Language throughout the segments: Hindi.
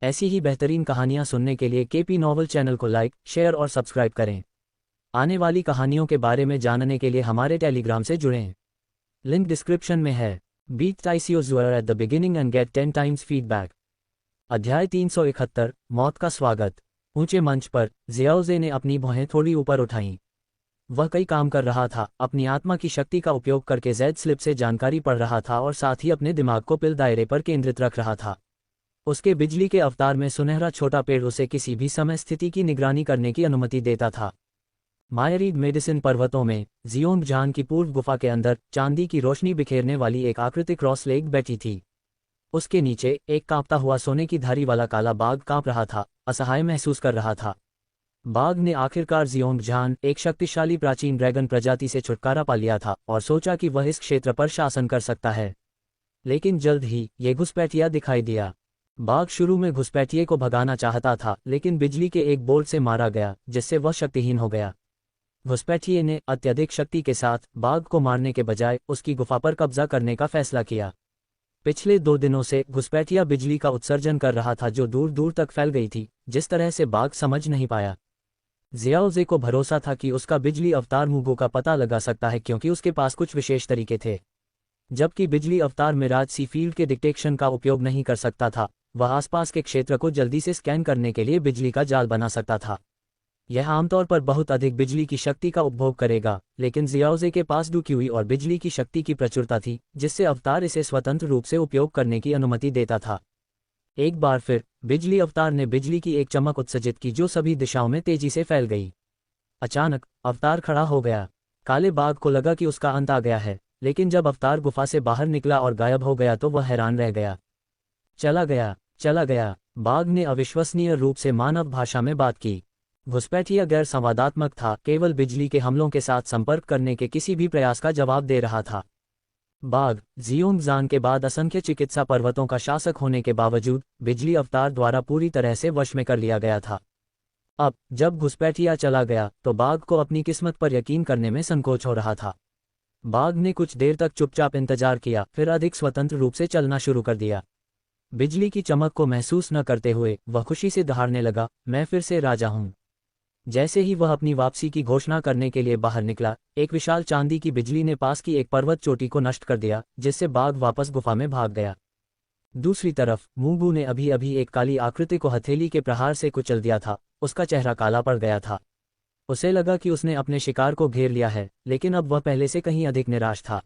ऐसी ही बेहतरीन कहानियाँ सुनने के लिए केपी नॉवल चैनल को लाइक, शेयर और सब्सक्राइब करें। आने वाली कहानियों के बारे में जानने के लिए हमारे टेलीग्राम से जुड़ें। लिंक डिस्क्रिप्शन में है। बीट टाइस योर ज़ुअर at the beginning and get 10 times feedback. अध्याय 371, मौत का स्वागत। ऊंचे मंच पर जियाओजे ने अपनी भौहें थोड़ी ऊपर उठाईं। वह कई काम कर रहा था, अपनी आत्मा की शक्ति का उपयोग करके जेड स्लिप से जानकारी पढ़ रहा था और साथ ही अपने दिमाग को पिल दायरे पर केंद्रित रख रहा था। उसके बिजली के अवतार में सुनहरा छोटा पेड़ उसे किसी भी समय स्थिति की निगरानी करने की अनुमति देता था। मायरीड मेडिसिन पर्वतों में जियोंगजान की पूर्व गुफा के अंदर चांदी की रोशनी बिखेरने वाली एक आकृति क्रॉस लेग बैठी थी। उसके नीचे एक कांपता हुआ सोने की धारी वाला काला बाघ कांप रहा था, असहाय महसूस कर रहा था। बाघ ने आखिरकार जियोंगजान, एक शक्तिशाली प्राचीन ड्रैगन प्रजाति से छुटकारा पा लिया था और सोचा कि वह इस क्षेत्र पर शासन कर सकता है। लेकिन जल्द ही ये घुसपैठिया दिखाई दिया। बाघ शुरू में घुसपैठिए को भगाना चाहता था, लेकिन बिजली के एक बोल्ट से मारा गया, जिससे वह शक्तिहीन हो गया। घुसपैठिए ने अत्यधिक शक्ति के साथ बाघ को मारने के बजाय उसकी गुफा पर कब्जा करने का फैसला किया। पिछले 2 दिनों से घुसपैठिया बिजली का उत्सर्जन कर रहा था जो दूर दूर तक फैल गई थी, जिस तरह से बाघ समझ नहीं पाया। जियाओजे को भरोसा था कि उसका बिजली अवतार मूगो का पता लगा सकता है, क्योंकि उसके पास कुछ विशेष तरीके थे। जबकि बिजली अवतार मिराज सी फील्ड के डिटेक्शन का उपयोग नहीं कर सकता था, वह आसपास के क्षेत्र को जल्दी से स्कैन करने के लिए बिजली का जाल बना सकता था। यह आमतौर पर बहुत अधिक बिजली की शक्ति का उपभोग करेगा, लेकिन जियाओजे के पास डुक्यूई और बिजली की शक्ति की प्रचुरता थी, जिससे अवतार इसे स्वतंत्र रूप से उपयोग करने की अनुमति देता था। एक बार फिर बिजली अवतार ने बिजली की एक चमक उत्सर्जित की जो सभी दिशाओं में तेजी से फैल गई। अचानक अवतार खड़ा हो गया। काले बाघ को लगा कि उसका अंत आ गया है, लेकिन जब अवतार गुफा से बाहर निकला और गायब हो गया तो वह हैरान रह गया। चला गया। बाघ ने अविश्वसनीय रूप से मानव भाषा में बात की। घुसपैठिया गैर संवादात्मक था, केवल बिजली के हमलों के साथ संपर्क करने के किसी भी प्रयास का जवाब दे रहा था। बाघ जियोंगजान के बाद असंख्य चिकित्सा पर्वतों का शासक होने के बावजूद बिजली अवतार द्वारा पूरी तरह से वश में कर लिया गया था। अब जब घुसपैठिया चला गया तो बाघ को अपनी किस्मत पर यकीन करने में संकोच हो रहा था। बाघ ने कुछ देर तक चुपचाप इंतजार किया, फिर अधिक स्वतंत्र रूप से चलना शुरू कर दिया। बिजली की चमक को महसूस न करते हुए वह खुशी से दहाड़ने लगा, मैं फिर से राजा हूं। जैसे ही वह अपनी वापसी की घोषणा करने के लिए बाहर निकला, एक विशाल चांदी की बिजली ने पास की एक पर्वत चोटी को नष्ट कर दिया, जिससे बाघ वापस गुफा में भाग गया। दूसरी तरफ मूगू ने अभी अभी एक काली आकृति को हथेली के प्रहार से कुचल दिया था। उसका चेहरा काला पड़ गया था। उसे लगा कि उसने अपने शिकार को घेर लिया है, लेकिन अब वह पहले से कहीं अधिक निराश था।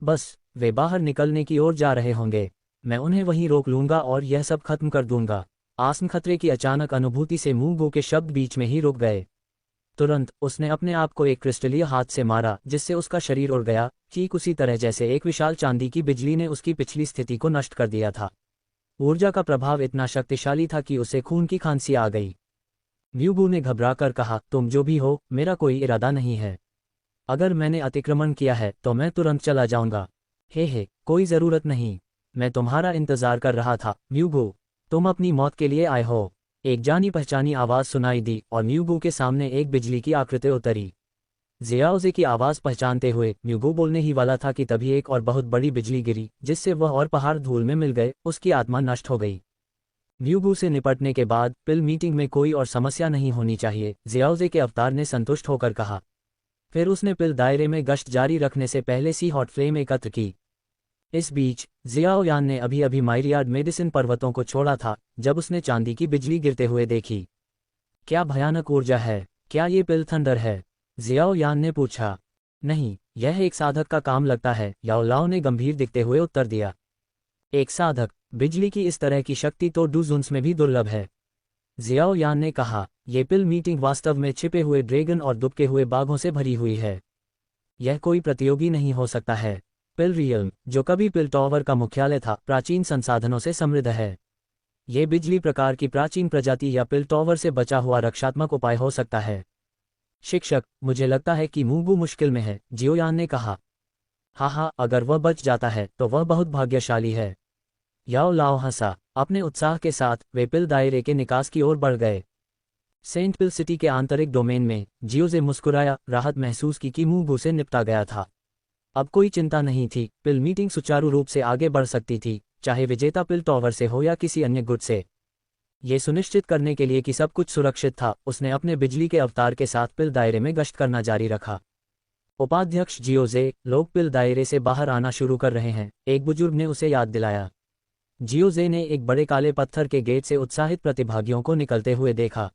बस वे बाहर निकलने की ओर जा रहे होंगे, मैं उन्हें वहीं रोक लूंगा और यह सब खत्म कर दूंगा। आसन्न खतरे की अचानक अनुभूति से मूगो के शब्द बीच में ही रुक गए। तुरंत उसने अपने आप को एक क्रिस्टलीय हाथ से मारा, जिससे उसका शरीर उड़ गया, ठीक उसी तरह जैसे एक विशाल चांदी की बिजली ने उसकी पिछली स्थिति को नष्ट कर दिया था। ऊर्जा का प्रभाव इतना शक्तिशाली था कि उसे खून की खांसी आ गई। म्यूगू ने घबराकर कहा, तुम जो भी हो, मेरा कोई इरादा नहीं है। अगर मैंने अतिक्रमण किया है तो मैं तुरंत चला जाऊंगा। हे, कोई ज़रूरत नहीं, मैं तुम्हारा इंतजार कर रहा था। म्यूगू, तुम अपनी मौत के लिए आए हो। एक जानी पहचानी आवाज़ सुनाई दी और म्यूगू के सामने एक बिजली की आकृति उतरी। जियाओजे की आवाज़ पहचानते हुए म्यूगू बोलने ही वाला था कि तभी एक और बहुत बड़ी बिजली गिरी, जिससे वह और पहाड़ धूल में मिल गए। उसकी आत्मा नष्ट हो गई। म्यूगू से निपटने के बाद पिल मीटिंग में कोई और समस्या नहीं होनी चाहिए, जियाओजे के अवतार ने संतुष्ट होकर कहा। फिर उसने पिल दायरे में गश्त जारी रखने से पहले सी हॉट फ्लेम एकत्र की। इस बीच जियाओयान ने अभी अभी मायरियाड मेडिसिन पर्वतों को छोड़ा था जब उसने चांदी की बिजली गिरते हुए देखी। क्या भयानक ऊर्जा है, क्या ये पिल थंडर है? जियाओयान ने पूछा। नहीं, यह एक साधक का काम लगता है, याओलाओ ने गंभीर दिखते हुए उत्तर दिया। एक साधक? बिजली की इस तरह की शक्ति तो डूजुन्स में भी दुर्लभ है। जियाओयान ने कहा, ये पिल मीटिंग वास्तव में छिपे हुए ड्रैगन और दुबके हुए बाघों से भरी हुई है। यह कोई प्रतियोगी नहीं हो सकता है। पिल रियल्म, जो कभी पिल टॉवर का मुख्यालय था, प्राचीन संसाधनों से समृद्ध है। ये बिजली प्रकार की प्राचीन प्रजाति या पिल टॉवर से बचा हुआ रक्षात्मक उपाय हो सकता है। शिक्षक, मुझे लगता है कि मूगू मुश्किल में है, जियोयान ने कहा। हाँ, अगर वह बच जाता है तो वह बहुत भाग्यशाली है। याओ लाओ हंसा। अपने उत्साह के साथ वे पिल दायरे के निकास की ओर बढ़ गए। सेंट पिल सिटी के आंतरिक डोमेन में जियोजे मुस्कुराया, राहत महसूस की कि मूगू से निपटा गया था। अब कोई चिंता नहीं थी, पिल मीटिंग सुचारू रूप से आगे बढ़ सकती थी, चाहे विजेता पिल टॉवर से हो या किसी अन्य गुट से। ये सुनिश्चित करने के लिए कि सब कुछ सुरक्षित था, उसने अपने बिजली के अवतार के साथ पिल दायरे में गश्त करना जारी रखा। उपाध्यक्ष जियोजे, लोग पिल दायरे से बाहर आना शुरू कर रहे हैं, एक बुजुर्ग ने उसे याद दिलाया। जियोजे ने एक बड़े काले पत्थर के गेट से उत्साहित प्रतिभागियों को निकलते हुए देखा।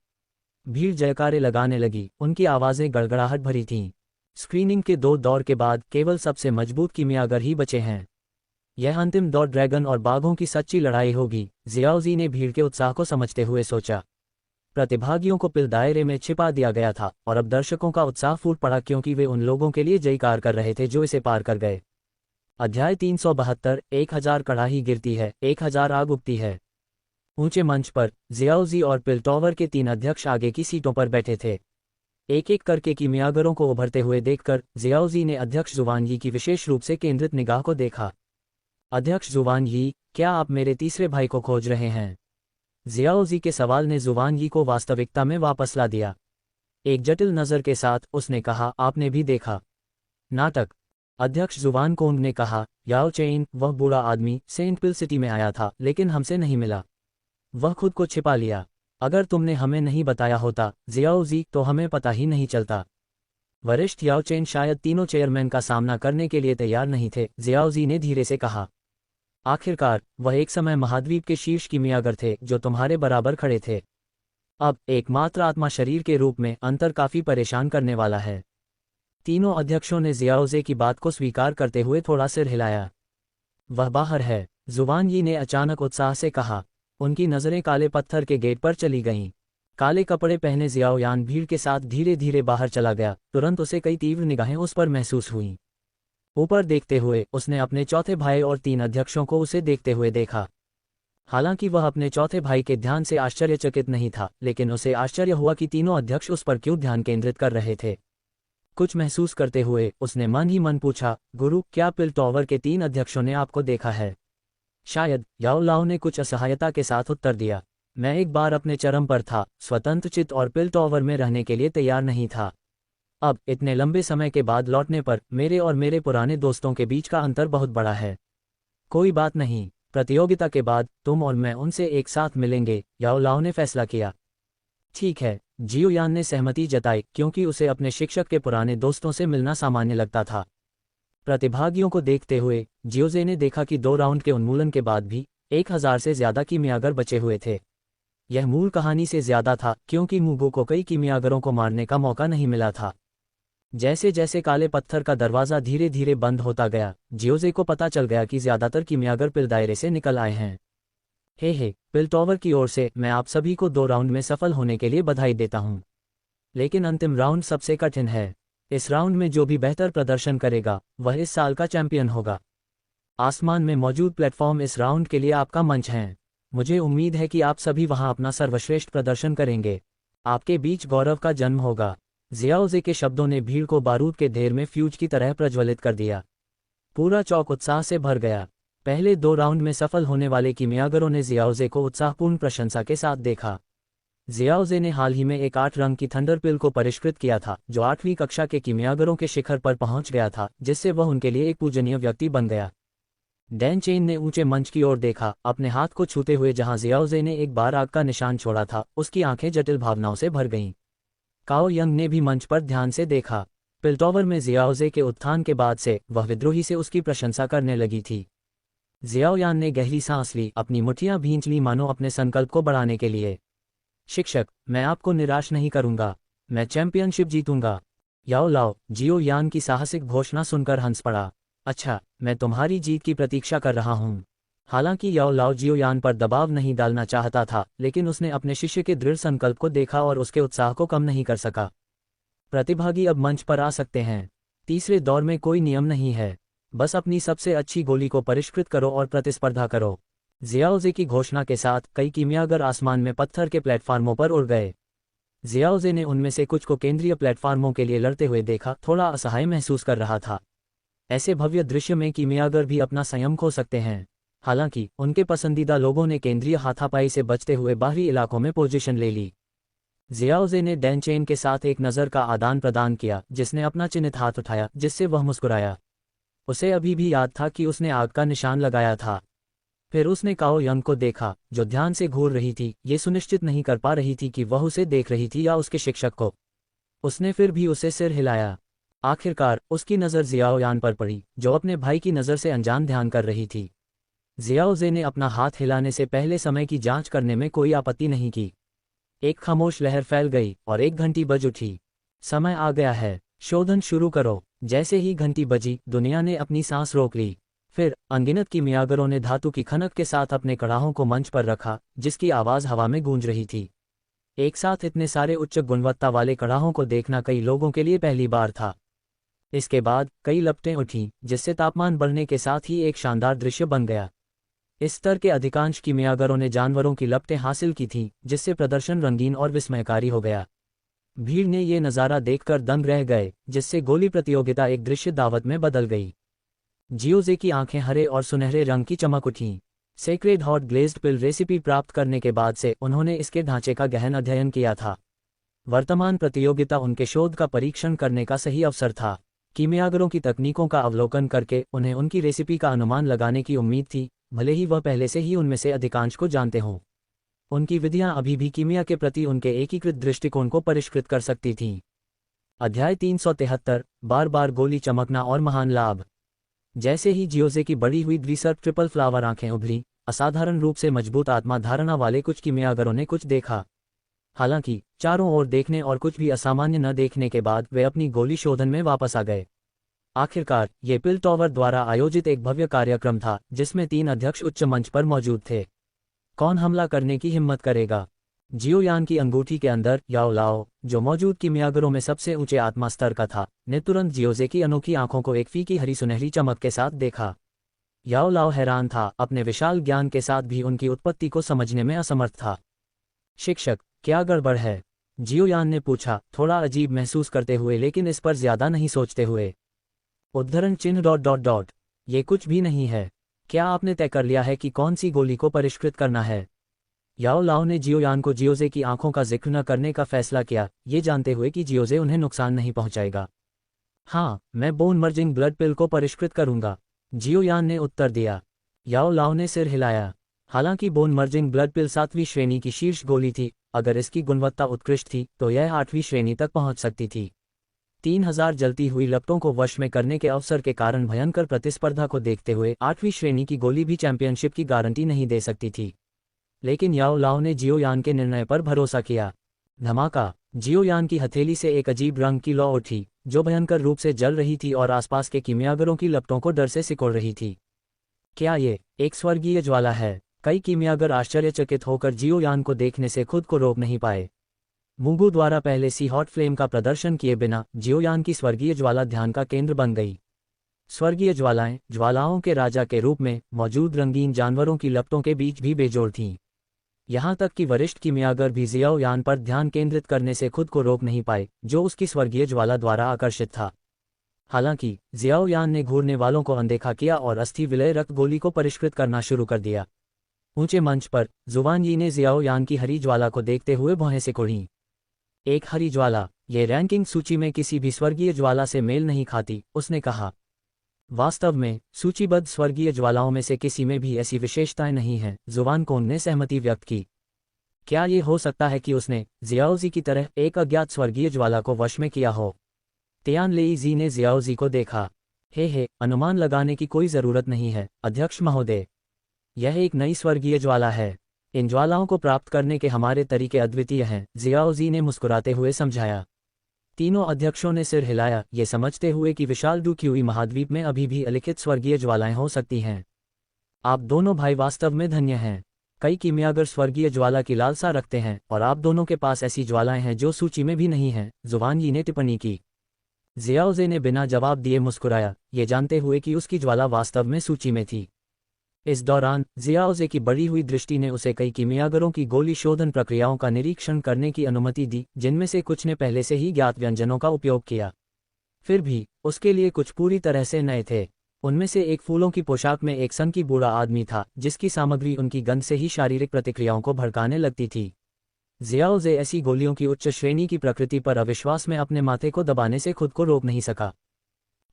भीड़ जयकारे लगाने लगी, उनकी आवाज़ें गड़गड़ाहट भरी थीं। स्क्रीनिंग के 2 दौर के बाद केवल सबसे मजबूत कीमियागर ही बचे हैं। यह अंतिम दौर ड्रैगन और बाघों की सच्ची लड़ाई होगी, जियाओजी ने भीड़ के उत्साह को समझते हुए सोचा। प्रतिभागियों को पिल दायरे में छिपा दिया गया था और अब दर्शकों का उत्साह फूट पड़ा क्योंकि वे उन लोगों के लिए जयकार कर रहे थे जो इसे पार कर गए। अध्याय 372, 1000 कड़ाही गिरती है, 1000 आग उगती है। ऊंचे मंच पर जियाओजी और पिल टॉवर के 3 अध्यक्ष आगे की सीटों पर बैठे थे। एक एक करके कीमियागरों को उभरते हुए देखकर जियाओजी ने अध्यक्ष जुवानयी की विशेष रूप से केंद्रित निगाह को देखा। अध्यक्ष जुवानयी, क्या आप मेरे तीसरे भाई को खोज रहे हैं? जियाओजी के सवाल ने जुवानयी को वास्तविकता में वापस ला दिया। एक जटिल नज़र के साथ उसने कहा, आपने भी देखा? नाटक। अध्यक्ष जुवान कोंग ने कहा, याओ चेन, वह बूढ़ा आदमी सेंट पिल सिटी में आया था लेकिन हमसे नहीं मिला। वह खुद को छिपा लिया। अगर तुमने हमें नहीं बताया होता जियाओजी, तो हमें पता ही नहीं चलता। वरिष्ठ याओ चेन शायद तीनों चेयरमैन का सामना करने के लिए तैयार नहीं थे, जियाओजी ने धीरे से कहा। आखिरकार वह एक समय महाद्वीप के शीर्ष कीमियागर थे जो तुम्हारे बराबर खड़े थे। अब एकमात्र आत्मा शरीर के रूप में अंतर काफी परेशान करने वाला है। तीनों अध्यक्षों ने जियाओजे की बात को स्वीकार करते हुए थोड़ा सिर हिलाया। वह बाहर है, जुवानयी ने अचानक उत्साह से कहा। उनकी नज़रें काले पत्थर के गेट पर चली गईं। काले कपड़े पहने जियाओयान भीड़ के साथ धीरे धीरे बाहर चला गया। तुरंत उसे कई तीव्र निगाहें उस पर महसूस हुईं। ऊपर देखते हुए उसने अपने चौथे भाई और 3 अध्यक्षों को उसे देखते हुए देखा। हालांकि वह अपने चौथे भाई के ध्यान से आश्चर्यचकित नहीं था, लेकिन उसे आश्चर्य हुआ कि तीनों अध्यक्ष उस पर क्यों ध्यान केंद्रित कर रहे थे। कुछ महसूस करते हुए उसने मन ही मन पूछा, गुरु, क्या पिल टॉवर के 3 अध्यक्षों ने आपको देखा है? शायद, याओ लाओ ने कुछ असहायता के साथ उत्तर दिया। मैं एक बार अपने चरम पर था, स्वतंत्र चित्त और पिल टॉवर में रहने के लिए तैयार नहीं था। अब इतने लंबे समय के बाद लौटने पर मेरे और मेरे पुराने दोस्तों के बीच का अंतर बहुत बड़ा है। कोई बात नहीं, प्रतियोगिता के बाद तुम और मैं उनसे एक साथ मिलेंगे, याओ लाओ ने फैसला किया। ठीक है, जियोयान ने सहमति जताई क्योंकि उसे अपने शिक्षक के पुराने दोस्तों से मिलना सामान्य लगता था। प्रतिभागियों को देखते हुए जियोजे ने देखा कि 2 राउंड के उन्मूलन के बाद भी 1000 से ज्यादा कीमियागर बचे हुए थे। यह मूल कहानी से ज्यादा था क्योंकि मुगो को कई कीमियागरों को मारने का मौका नहीं मिला था। जैसे जैसे काले पत्थर का दरवाज़ा धीरे धीरे बंद होता गया, जियोजे को पता चल गया कि ज्यादातर कीमियागर पिल दायरे से निकल आए हैं। हे पिल टॉवर की ओर से मैं आप सभी को 2 राउंड में सफल होने के लिए बधाई देता हूं। लेकिन अंतिम राउंड सबसे कठिन है। इस राउंड में जो भी बेहतर प्रदर्शन करेगा वह इस साल का चैंपियन होगा। आसमान में मौजूद प्लेटफॉर्म इस राउंड के लिए आपका मंच है। मुझे उम्मीद है कि आप सभी वहां अपना सर्वश्रेष्ठ प्रदर्शन करेंगे। आपके बीच गौरव का जन्म होगा। जियाओजे के शब्दों ने भीड़ को बारूद के ढेर में फ्यूज की तरह प्रज्वलित कर दिया। पूरा चौक उत्साह से भर गया। पहले 2 राउंड में सफल होने वाले कीमियागरों ने जियाओजे को उत्साहपूर्ण प्रशंसा के साथ देखा। जियाओजे ने हाल ही में एक 8 रंग की थंडर पिल को परिष्कृत किया था जो 8वीं कक्षा के कीमियागरों के शिखर पर पहुंच गया था, जिससे वह उनके लिए एक पूजनीय व्यक्ति बन गया। डैन चेन ने ऊंचे मंच की ओर देखा, अपने हाथ को छूते हुए जहां जियाओजे ने एक बार आग का निशान छोड़ा था, उसकी आंखें जटिल भावनाओं से भर गईं। काओ यंग ने भी मंच पर ध्यान से देखा। पिल टॉवर में जियाओजे के उत्थान के बाद से वह विद्रोही से उसकी प्रशंसा करने लगी थी। जियाओयान ने गहरी सांस ली, अपनी मुठ्ठियां भींच ली मानो अपने संकल्प को बढ़ाने के लिए। शिक्षक, मैं आपको निराश नहीं करूंगा, मैं चैंपियनशिप जीतूंगा। याओ लाओ, जियोयान की साहसिक घोषणा सुनकर हंस पड़ा। अच्छा, मैं तुम्हारी जीत की प्रतीक्षा कर रहा हूं। हालांकि याओ लाओ जियोयान पर दबाव नहीं डालना चाहता था, लेकिन उसने अपने शिष्य के दृढ़ संकल्प को देखा और उसके उत्साह को कम नहीं कर सका। प्रतिभागी अब मंच पर आ सकते हैं। तीसरे दौर में कोई नियम नहीं है, बस अपनी सबसे अच्छी गोली को परिष्कृत करो और प्रतिस्पर्धा करो। जियाओजे की घोषणा के साथ कई कीमियागर आसमान में पत्थर के प्लेटफार्मों पर उड़ गए। जियाओजे ने उनमें से कुछ को केंद्रीय प्लेटफार्मों के लिए लड़ते हुए देखा, थोड़ा असहाय महसूस कर रहा था। ऐसे भव्य दृश्य में कीमियागर भी अपना संयम खो सकते हैं। हालांकि उनके पसंदीदा लोगों ने केंद्रीय हाथापाई से बचते हुए बाहरी इलाकों में पोजीशन ले ली। जियाओजे ने डैन चेन के साथ एक नज़र का आदान प्रदान किया, जिसने अपना चिन्हित हाथ उठाया, जिससे वह मुस्कुराया। उसे अभी भी याद था कि उसने आग का निशान लगाया था। फिर उसने काओ यंग को देखा, जो ध्यान से घूर रही थी, ये सुनिश्चित नहीं कर पा रही थी कि वह उसे देख रही थी या उसके शिक्षक को। उसने फिर भी उसे सिर हिलाया। आखिरकार उसकी नज़र जियाओ यान पर पड़ी, जो अपने भाई की नज़र से अनजान ध्यान कर रही थी। जियाओ जे ने अपना हाथ हिलाने से पहले समय की जांच करने में कोई आपत्ति नहीं की। एक खामोश लहर फैल गई और एक घंटी बज उठी। समय आ गया है, शोधन शुरू करो। जैसे ही घंटी बजी, दुनिया ने अपनी सांस रोक ली। फिर अनगिनत कीमियागरों ने धातु की खनक के साथ अपने कड़ाहों को मंच पर रखा, जिसकी आवाज़ हवा में गूंज रही थी। एक साथ इतने सारे उच्च गुणवत्ता वाले कड़ाहों को देखना कई लोगों के लिए पहली बार था। इसके बाद कई लपटें उठीं, जिससे तापमान बढ़ने के साथ ही एक शानदार दृश्य बन गया। इस स्तर के अधिकांश कीमियागरों ने जानवरों की लपटें हासिल की थीं, जिससे प्रदर्शन रंगीन और विस्मयकारी हो गया। भीड़ ने ये नज़ारा देखकर दंग रह गए, जिससे गोली प्रतियोगिता एक दृश्य दावत में बदल गई। जियोजे की आंखें हरे और सुनहरे रंग की चमक उठीं। सेक्रेड हॉट ग्लेज्ड पिल रेसिपी प्राप्त करने के बाद से उन्होंने इसके ढांचे का गहन अध्ययन किया था। वर्तमान प्रतियोगिता उनके शोध का परीक्षण करने का सही अवसर था। कीमियागरों की तकनीकों का अवलोकन करके उन्हें उनकी रेसिपी का अनुमान लगाने की उम्मीद थी, भले ही वह पहले से ही उनमें से अधिकांश को जानते हों। उनकी विधियां अभी भी कीमिया के प्रति उनके एकीकृत दृष्टिकोण को परिष्कृत कर सकती थीं। अध्याय 373, बार बार गोली चमकना और महान लाभ। जैसे ही जियोजे की बड़ी हुई द्विसर्प ट्रिपल फ्लावर आंखें उभरी, असाधारण रूप से मजबूत आत्मा धारणा वाले कुछ कीमियागरों ने कुछ देखा। हालांकि चारों ओर देखने और कुछ भी असामान्य न देखने के बाद वे अपनी गोली शोधन में वापस आ गए। आखिरकार ये पिल टॉवर द्वारा आयोजित एक भव्य कार्यक्रम था, जिसमें 3 अध्यक्ष उच्च मंच पर मौजूद थे। कौन हमला करने की हिम्मत करेगा? जियोयान की अंगूठी के अंदर याओ लाओ, जो मौजूद कीमियागरों में सबसे ऊंचे आत्मा स्तर का था, ने तुरंत जियोजे की अनोखी आंखों को एक फीकी हरी सुनहरी चमक के साथ देखा। याओ लाओ हैरान था, अपने विशाल ज्ञान के साथ भी उनकी उत्पत्ति को समझने में असमर्थ था। शिक्षक, क्या गड़बड़ है? जियोयान ने पूछा, थोड़ा अजीब महसूस करते हुए लेकिन इस पर ज्यादा नहीं सोचते हुए। उद्धरण चिन्ह ... ये कुछ भी नहीं है। क्या आपने तय कर लिया है कि कौन सी गोली को परिष्कृत करना है? याओ लाओ ने जियोयान को जियोजे की आंखों का जिक्र न करने का फैसला किया, ये जानते हुए कि जियोजे उन्हें नुकसान नहीं पहुंचाएगा। हाँ, मैं बोन मर्जिंग ब्लड पिल को परिष्कृत करूंगा, जियोयान ने उत्तर दिया। याओ लाओ ने सिर हिलाया। हालांकि बोन मर्जिंग ब्लड पिल 7वीं श्रेणी की शीर्ष गोली थी, अगर इसकी गुणवत्ता उत्कृष्ट थी तो यह 8वीं श्रेणी तक पहुंच सकती थी। 3000 जलती हुई लपटों को वश में करने के अवसर के कारण भयंकर प्रतिस्पर्धा को देखते हुए 8वीं श्रेणी की गोली भी चैंपियनशिप की गारंटी नहीं दे सकती थी। लेकिन याओ लाओ ने जियोयान के निर्णय पर भरोसा किया। धमाका! जियोयान की हथेली से एक अजीब रंग की लौ उठी, जो भयंकर रूप से जल रही थी और आसपास के कीमियागरों की लपटों को डर से सिकोड़ रही थी। क्या ये एक स्वर्गीय ज्वाला है? कई कीमियागर आश्चर्यचकित होकर जियोयान को देखने से खुद को रोक नहीं पाए। मुंगू द्वारा पहले सी हॉट फ्लेम का प्रदर्शन किए बिना जियोयान की स्वर्गीय ज्वाला ध्यान का केंद्र बन गई। स्वर्गीय ज्वालाएं, ज्वालाओं के राजा के रूप में मौजूद रंगीन जानवरों की लपटों के बीच भी बेजोड़ थीं। यहाँ तक कि वरिष्ठ कीमियागर भी जियोयान पर ध्यान केंद्रित करने से खुद को रोक नहीं पाए, जो उसकी स्वर्गीय ज्वाला द्वारा आकर्षित था। हालांकि जियोयान ने घूरने वालों को अनदेखा किया और अस्थि विलय रक्त गोली को परिष्कृत करना शुरू कर दिया। ऊंचे मंच पर जुवान यी ने जियोयान की हरी ज्वाला को देखते हुए भौहें सिकोड़ीं। एक हरी ज्वाला, ये रैंकिंग सूची में किसी भी स्वर्गीय ज्वाला से मेल नहीं खाती, उसने कहा। वास्तव में सूचीबद्ध स्वर्गीय ज्वालाओं में से किसी में भी ऐसी विशेषताएं नहीं हैं, जुवान कोंग ने सहमति व्यक्त की। क्या ये हो सकता है कि उसने जियाओजी की तरह एक अज्ञात स्वर्गीय ज्वाला को वश में किया हो? तियान लेई जी ने जियाओजी को देखा। हे, अनुमान लगाने की कोई जरूरत नहीं है, अध्यक्ष महोदय। यह एक नई स्वर्गीय ज्वाला है। इन ज्वालाओं को प्राप्त करने के हमारे तरीके अद्वितीय हैं, जियाओजी ने मुस्कुराते हुए समझाया। तीनों अध्यक्षों ने सिर हिलाया, ये समझते हुए कि विशाल डुक्यूई महाद्वीप में अभी भी अलिखित स्वर्गीय ज्वालाएं हो सकती हैं। आप दोनों भाई वास्तव में धन्य हैं। कई कीमियागर स्वर्गीय ज्वाला की लालसा रखते हैं और आप दोनों के पास ऐसी ज्वालाएं हैं जो सूची में भी नहीं हैं, जुवान यी ने टिप्पणी की। जियाओजे ने बिना जवाब दिए मुस्कुराया, ये जानते हुए कि उसकी ज्वाला वास्तव में सूची में थी। इस दौरान जियाओजे की बढ़ी हुई दृष्टि ने उसे कई कीमियागरों की गोली शोधन प्रक्रियाओं का निरीक्षण करने की अनुमति दी, जिनमें से कुछ ने पहले से ही ज्ञात व्यंजनों का उपयोग किया। फिर भी उसके लिए कुछ पूरी तरह से नए थे। उनमें से एक फूलों की पोशाक में एक सनकी बूढ़ा आदमी था, जिसकी सामग्री उनकी गंध से ही शारीरिक प्रतिक्रियाओं को भड़काने लगती थी। जियाओजे ऐसी गोलियों की उच्च श्रेणी की प्रकृति पर अविश्वास में अपने माथे को दबाने से खुद को रोक नहीं सका।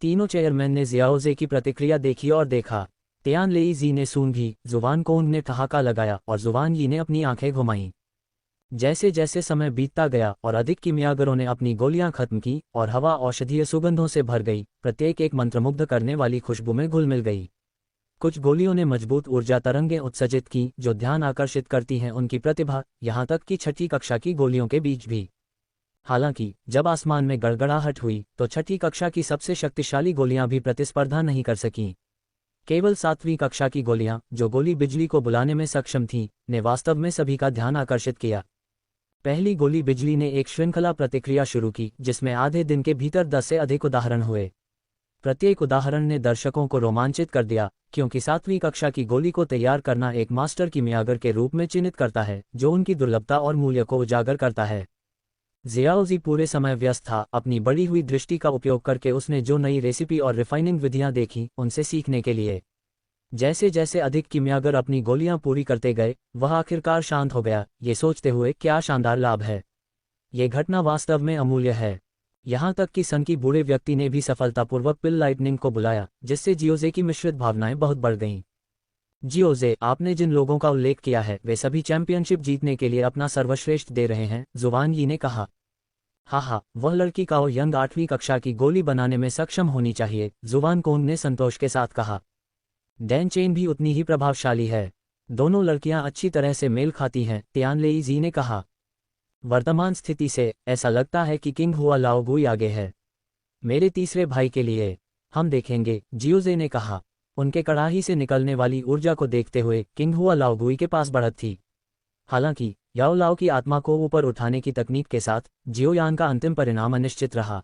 तीनों चेयरमैन ने जियाओजे की प्रतिक्रिया देखी और देखा। तियान लेई जी ने सूंघी, जुबान कोंग ने ठहाका लगाया और जुबान यी ने अपनी आंखें घुमाईं। जैसे जैसे समय बीतता गया और अधिक किमियागरों ने अपनी गोलियां खत्म की और हवा औषधीय सुगंधों से भर गई, प्रत्येक एक मंत्रमुग्ध करने वाली खुशबू में घुल मिल गई। कुछ गोलियों ने मजबूत ऊर्जा तरंगें उत्सर्जित की जो ध्यान आकर्षित करती हैं उनकी प्रतिभा, यहाँ तक कि छठी कक्षा की गोलियों के बीच भी। हालांकि जब आसमान में गड़गड़ाहट हुई तो छठी कक्षा की सबसे शक्तिशाली गोलियां भी प्रतिस्पर्धा नहीं कर सकीं। केवल 7वीं कक्षा की गोलियां, जो गोली बिजली को बुलाने में सक्षम थीं, ने वास्तव में सभी का ध्यान आकर्षित किया। पहली गोली बिजली ने एक श्रृंखला प्रतिक्रिया शुरू की जिसमें आधे दिन के भीतर 10 से अधिक उदाहरण हुए। प्रत्येक उदाहरण ने दर्शकों को रोमांचित कर दिया, क्योंकि 7वीं कक्षा की गोली को तैयार करना एक मास्टर किमियागर के रूप में चिन्हित करता है जो उनकी दुर्लभता और मूल्य को उजागर करता है। जियाओजी पूरे समय व्यस्त था, अपनी बढ़ी हुई दृष्टि का उपयोग करके उसने जो नई रेसिपी और रिफाइनिंग विधियां देखी उनसे सीखने के लिए। जैसे जैसे अधिक किमियागर अपनी गोलियां पूरी करते गए, वह आखिरकार शांत हो गया, ये सोचते हुए क्या शानदार लाभ है। ये घटना वास्तव में अमूल्य है। यहाँ तक कि सन की बूढ़े व्यक्ति ने भी सफलतापूर्वक पिल लाइटनिंग को बुलाया, जिससे जियोजे की मिश्रित भावनाएं बहुत बढ़ गईं। जियोजे, आपने जिन लोगों का उल्लेख किया है वे सभी चैंपियनशिप जीतने के लिए अपना सर्वश्रेष्ठ दे रहे हैं, जुवान यी ने कहा। हाँ, वह लड़की काओ यंग 8वीं कक्षा की गोली बनाने में सक्षम होनी चाहिए, जुवान कोंग ने संतोष के साथ कहा। डैन चेन भी उतनी ही प्रभावशाली है। दोनों लड़कियां अच्छी तरह से मेल खाती हैं, तियान लेई जी ने कहा। वर्तमान स्थिति से ऐसा लगता है कि किंग हुआ लाओगुई आगे है। मेरे तीसरे भाई के लिए हम देखेंगे, जियोजे ने कहा। उनके कड़ाही से निकलने वाली ऊर्जा को देखते हुए किंग हुआ लाओगुई के पास बढ़त थी। हालांकि याओ लाओ की आत्मा को ऊपर उठाने की तकनीक के साथ जियोयान का अंतिम परिणाम अनिश्चित रहा।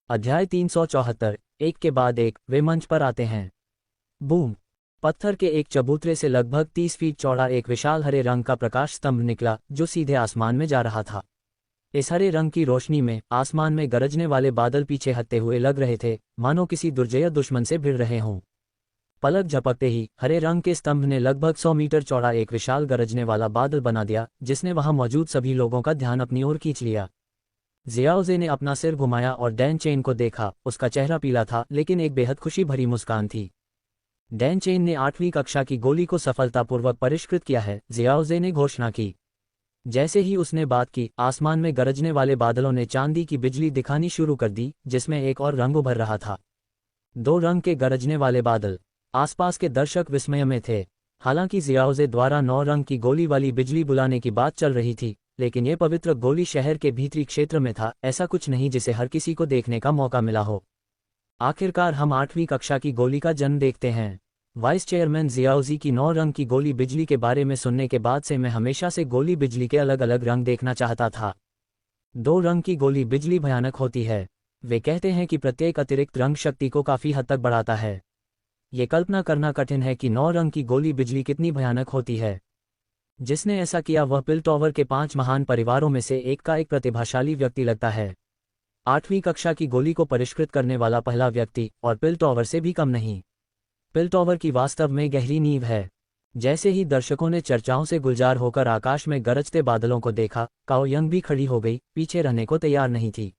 अध्याय 374, एक के बाद एक वे मंच पर आते हैं। बूम! पत्थर के एक चबूतरे से लगभग 30 फीट चौड़ा एक विशाल हरे रंग का प्रकाश स्तंभ निकला जो सीधे आसमान में जा रहा था। इस हरे रंग की रोशनी में आसमान में गरजने वाले बादल पीछे हटते हुए लग रहे थे, मानो किसी दुर्जय दुश्मन से भिड़ रहे हों। पलक झपकते ही हरे रंग के स्तंभ ने लगभग 100 मीटर चौड़ा एक विशाल गरजने वाला बादल बना दिया, जिसने वहां मौजूद सभी लोगों का ध्यान अपनी ओर खींच लिया। जियाओजे ने अपना सिर घुमाया और डैन चेन को देखा। उसका चेहरा पीला था, लेकिन एक बेहद खुशी भरी मुस्कान थी। डैन चेन ने 8वीं कक्षा की गोली को सफलतापूर्वक परिष्कृत किया है, जियाओजे ने घोषणा की। जैसे ही उसने बात की, आसमान में गरजने वाले बादलों ने चांदी की बिजली दिखानी शुरू कर दी, जिसमें एक और रंग उभर रहा था। 2 रंग के गरजने वाले बादल। आसपास के दर्शक विस्मय में थे। हालांकि जियाओजे द्वारा 9 रंग की गोली वाली बिजली बुलाने की बात चल रही थी, लेकिन यह पवित्र गोली शहर के भीतरी क्षेत्र में था, ऐसा कुछ नहीं जिसे हर किसी को देखने का मौका मिला हो। आखिरकार हम 8वीं कक्षा की गोली का जन्म देखते हैं। वाइस चेयरमैन जियाओजी की 9 रंग की गोली बिजली के बारे में सुनने के बाद से मैं हमेशा से गोली बिजली के अलग अलग रंग देखना चाहता था। 2 रंग की गोली बिजली भयानक होती है। वे कहते हैं कि प्रत्येक अतिरिक्त रंग शक्ति को काफी हद तक बढ़ाता है। ये कल्पना करना कठिन है कि 9 रंग की गोली बिजली कितनी भयानक होती है। जिसने ऐसा किया वह पिलटॉवर के 5 महान परिवारों में से एक का एक प्रतिभाशाली व्यक्ति लगता है। 8वीं कक्षा की गोली को परिष्कृत करने वाला पहला व्यक्ति, और पिलटॉवर से भी कम नहीं। पिलटॉवर की वास्तव में गहरी नींव है। जैसे ही दर्शकों ने चर्चाओं से गुलजार होकर आकाश में गरजते बादलों को देखा, काओ यंग भी खड़ी हो गई, पीछे रहने को तैयार नहीं थी।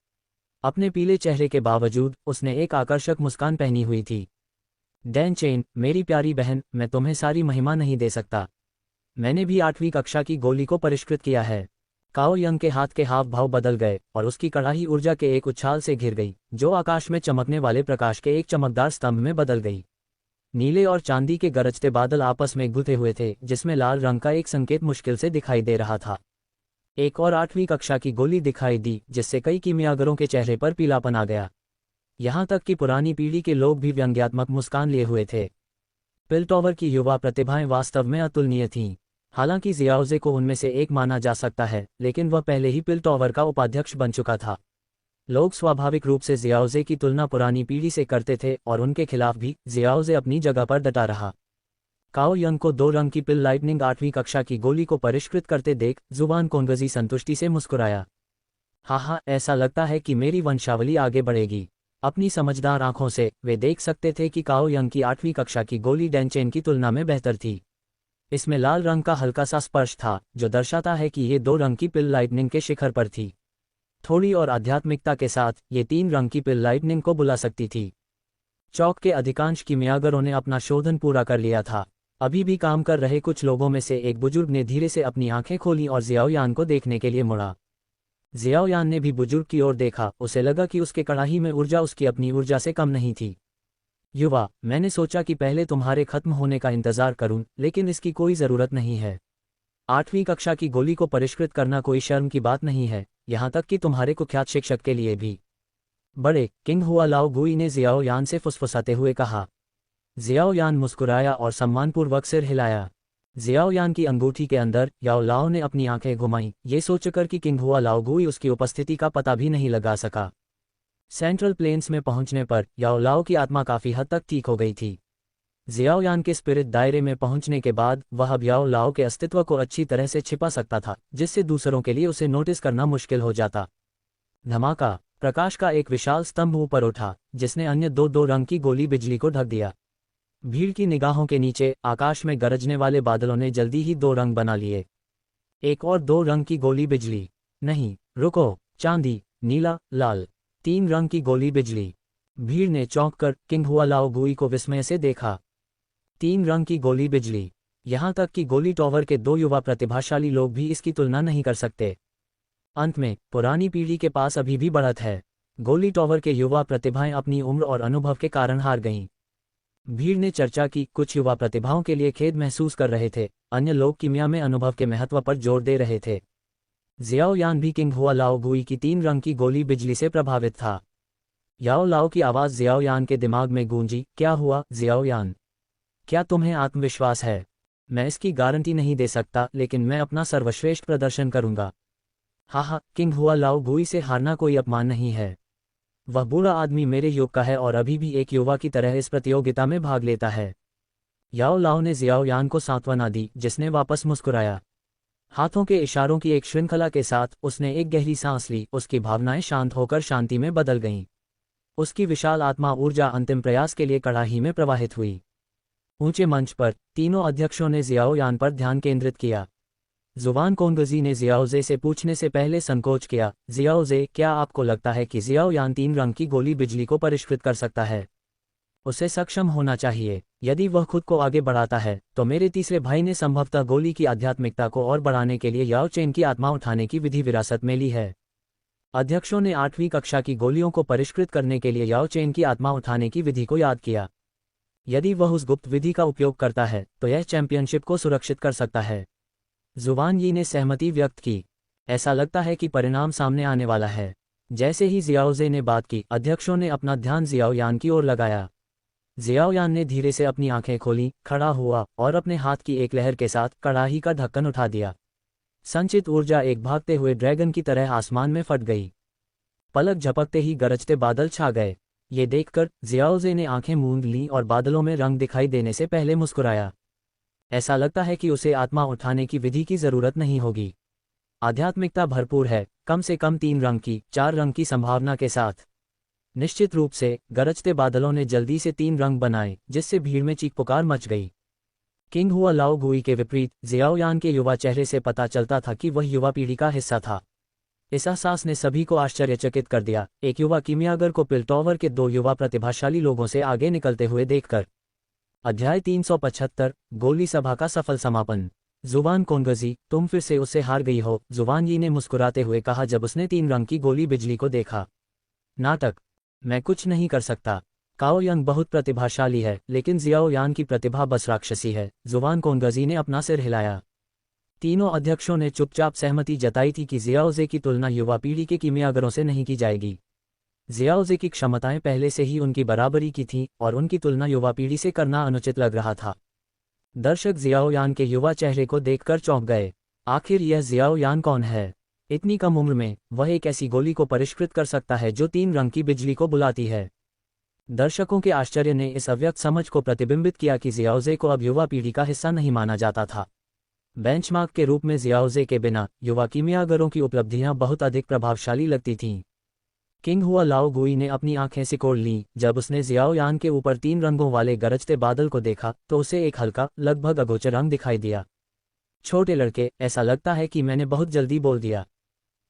अपने पीले चेहरे के बावजूद उसने एक आकर्षक मुस्कान पहनी हुई थी। डैन चेन, मेरी प्यारी बहन, मैं तुम्हें सारी महिमा नहीं दे सकता। मैंने भी 8वीं कक्षा की गोली को परिष्कृत किया है। काओ यंग के हाथ के हाव भाव बदल गए और उसकी कड़ाही ऊर्जा के एक उछाल से घिर गई, जो आकाश में चमकने वाले प्रकाश के एक चमकदार स्तंभ में बदल गई। नीले और चांदी के गरजते बादल आपस में गुथे हुए थे, जिसमें लाल रंग का एक संकेत मुश्किल से दिखाई दे रहा था। एक और 8वीं कक्षा की गोली दिखाई दी, जिससे कई किमियागरों के चेहरे पर पीलापन आ गया। यहाँ तक कि पुरानी पीढ़ी के लोग भी व्यंग्यात्मक मुस्कान लिए हुए थे। पिलटॉवर की युवा प्रतिभाएं वास्तव में अतुलनीय थीं। हालांकि जियाओजे को उनमें से एक माना जा सकता है, लेकिन वह पहले ही पिलटॉवर का उपाध्यक्ष बन चुका था। लोग स्वाभाविक रूप से जियाओजे की तुलना पुरानी पीढ़ी से करते थे और उनके खिलाफ भी जियाओजे अपनी जगह पर डटा रहा। काओ यंग को 2 रंग की पिल लाइटनिंग 8वीं कक्षा की गोली को परिष्कृत करते देख जुबान कोंगजी संतुष्टि से मुस्कुराया। हाँ, ऐसा लगता है कि मेरी वंशावली आगे बढ़ेगी। अपनी समझदार आंखों से वे देख सकते थे कि काओ यंग की 8वीं कक्षा की गोली डैन चेन की तुलना में बेहतर थी। इसमें लाल रंग का हल्का सा स्पर्श था, जो दर्शाता है कि ये 2 रंग की पिल लाइटनिंग के शिखर पर थी। थोड़ी और आध्यात्मिकता के साथ ये 3 रंग की पिल लाइटनिंग को बुला सकती थी। चौक के अधिकांश किमियागरों ने अपना शोधन पूरा कर लिया था। अभी भी काम कर रहे कुछ लोगों में से एक बुजुर्ग ने धीरे से अपनी आंखें खोलीं और जियाओयान को देखने के लिए मुड़ा। जियाओयान ने भी बुजुर्ग की ओर देखा, उसे लगा कि उसके कड़ाही में ऊर्जा उसकी अपनी ऊर्जा से कम नहीं थी। युवा, मैंने सोचा कि पहले तुम्हारे खत्म होने का इंतजार करूं, लेकिन इसकी कोई ज़रूरत नहीं है। 8वीं कक्षा की गोली को परिष्कृत करना कोई शर्म की बात नहीं है, यहाँ तक कि तुम्हारे कुख्यात शिक्षक के लिए भी। बड़े किंग हुआ लाओ गुई ने जियाओयान से फुसफुसाते हुए कहा। जियाओयान मुस्कुराया और सम्मानपूर्वक सिर हिलाया। जियाओयान की अंगूठी के अंदर याओ लाओ ने अपनी आंखें घुमाईं, ये सोचकर कि किंग हुआ लाओ गुई उसकी उपस्थिति का पता भी नहीं लगा सका। सेंट्रल प्लेन्स में पहुंचने पर याओ लाओ की आत्मा काफ़ी हद तक ठीक हो गई थी। जियाओयान के स्पिरिट दायरे में पहुंचने के बाद वह अब याओ लाओ के अस्तित्व को अच्छी तरह से छिपा सकता था, जिससे दूसरों के लिए उसे नोटिस करना मुश्किल हो जाता। धमाका! प्रकाश का एक विशाल स्तंभ ऊपर उठा, जिसने अन्य दो रंग की गोली बिजली को ढक दिया। भीड़ की निगाहों के नीचे आकाश में गरजने वाले बादलों ने जल्दी ही 2 रंग बना लिए। एक और 2 रंग की गोली बिजली। नहीं, रुको! चांदी, नीला, लाल, 3 रंग की गोली बिजली। भीड़ ने चौंक कर किंग हुआ लाओ गुई को विस्मय से देखा। 3 रंग की गोली बिजली। यहाँ तक कि गोली टॉवर के 2 युवा प्रतिभाशाली लोग भी इसकी तुलना नहीं कर सकते। अंत में पुरानी पीढ़ी के पास अभी भी बढ़त है। गोली टॉवर के युवा प्रतिभाएं अपनी उम्र और अनुभव के कारण हार गईं। भीड़ ने चर्चा की, कुछ युवा प्रतिभाओं के लिए खेद महसूस कर रहे थे, अन्य लोग कीमिया में अनुभव के महत्व पर जोर दे रहे थे। जियाओयान भी किंग हुआ लाओ गुई की 3 रंग की गोली बिजली से प्रभावित था। याओ लाओ की आवाज़ जियाओयान के दिमाग में गूंजी, क्या हुआ जियाओयान? क्या तुम्हें आत्मविश्वास है? मैं इसकी गारंटी नहीं दे सकता, लेकिन मैं अपना सर्वश्रेष्ठ प्रदर्शन करूंगा। हाँ, किंग हुआ लाओ गुई से हारना कोई अपमान नहीं है। वह बूढ़ा आदमी मेरे युग का है और अभी भी एक युवा की तरह इस प्रतियोगिता में भाग लेता है। याओ लाओ ने जियाओयान को सांत्वना दी, जिसने वापस मुस्कुराया। हाथों के इशारों की एक श्रृंखला के साथ उसने एक गहरी सांस ली, उसकी भावनाएं शांत होकर शांति में बदल गईं। उसकी विशाल आत्मा ऊर्जा अंतिम प्रयास के लिए कड़ाही में प्रवाहित हुई। ऊंचे मंच पर तीनों अध्यक्षों ने जियाओयान पर ध्यान केंद्रित किया। जुबान कोंगजी ने जियाओजे से पूछने से पहले संकोच किया, जियाओजे, क्या आपको लगता है कि जियाओयान 3 रंग की गोली बिजली को परिष्कृत कर सकता है? उसे सक्षम होना चाहिए। यदि वह खुद को आगे बढ़ाता है, तो मेरे तीसरे भाई ने संभवतः गोली की आध्यात्मिकता को और बढ़ाने के लिए याओ चेन की आत्मा उठाने की विधि विरासत में ली है। अध्यक्षों ने 8वीं कक्षा की गोलियों को परिष्कृत करने के लिए याओ चेन की आत्मा उठाने की विधि को याद किया। यदि वह उस गुप्त विधि का उपयोग करता है, तो यह चैंपियनशिप को सुरक्षित कर सकता है। जुबान यी ने सहमति व्यक्त की। ऐसा लगता है कि परिणाम सामने आने वाला है। जैसे ही जियाओजे ने बात की, अध्यक्षों ने अपना ध्यान जियाओयान की ओर लगाया। जियाओयान ने धीरे से अपनी आंखें खोलीं, खड़ा हुआ और अपने हाथ की एक लहर के साथ कड़ाही का ढक्कन उठा दिया। संचित ऊर्जा एक भागते हुए ड्रैगन की तरह आसमान में फट गई। पलक झपकते ही गरजते बादल छा गए। ये देखकर जियाओजे ने आंखें मूंद लीं और बादलों में रंग दिखाई देने से पहले मुस्कुराया। ऐसा लगता है कि उसे आत्मा उठाने की विधि की जरूरत नहीं होगी। आध्यात्मिकता भरपूर है, कम से कम 3 रंग की, 4 रंग की संभावना के साथ। निश्चित रूप से गरजते बादलों ने जल्दी से 3 रंग बनाए, जिससे भीड़ में चीख पुकार मच गई। किंग हुआ लाओ गुई के विपरीत जियाओयान के युवा चेहरे से पता चलता था कि वह युवा पीढ़ी का हिस्सा था। इस एहसास ने सभी को आश्चर्यचकित कर दिया, एक युवा कीमियागर को पिलटॉवर के 2 युवा प्रतिभाशाली लोगों से आगे निकलते हुए देखकर। अध्याय 375 गोली सभा का सफल समापन। जुबान कोंगजी, तुम फिर से उससे हार गई हो, जुबान यी ने मुस्कुराते हुए कहा जब उसने 3 रंग की गोली बिजली को देखा। नाटक, मैं कुछ नहीं कर सकता। काओ यंग बहुत प्रतिभाशाली है, लेकिन जियाओयान की प्रतिभा बस राक्षसी है। जुबान कोंगजी ने अपना सिर हिलाया। तीनों अध्यक्षों ने चुपचाप सहमति जताई थी कि जियाओजे की तुलना युवा पीढ़ी के कीमियागरों से नहीं की जाएगी। जियाओजे की क्षमताएं पहले से ही उनकी बराबरी की थीं और उनकी तुलना युवा पीढ़ी से करना अनुचित लग रहा था। दर्शक जियाओयान के युवा चेहरे को देखकर चौंक गए। आखिर यह जियाओयान कौन है? इतनी कम उम्र में वह एक ऐसी गोली को परिष्कृत कर सकता है जो 3 रंग की बिजली को बुलाती है। दर्शकों के आश्चर्य ने इस अव्यक्त समझ को प्रतिबिंबित किया कि जियाओजे को अब युवा पीढ़ी का हिस्सा नहीं माना जाता था। बेंचमार्क के रूप में जियाओजे के बिना युवा कीमियागरों की उपलब्धियां बहुत अधिक प्रभावशाली लगती थीं। किंग हुआ लाओ गुई ने अपनी आंखें सिकोड़ लीं जब उसने जियाओयान के ऊपर 3 रंगों वाले गरजते बादल को देखा, तो उसे एक हल्का, लगभग अगोचर रंग दिखाई दिया। छोटे लड़के, ऐसा लगता है कि मैंने बहुत जल्दी बोल दिया।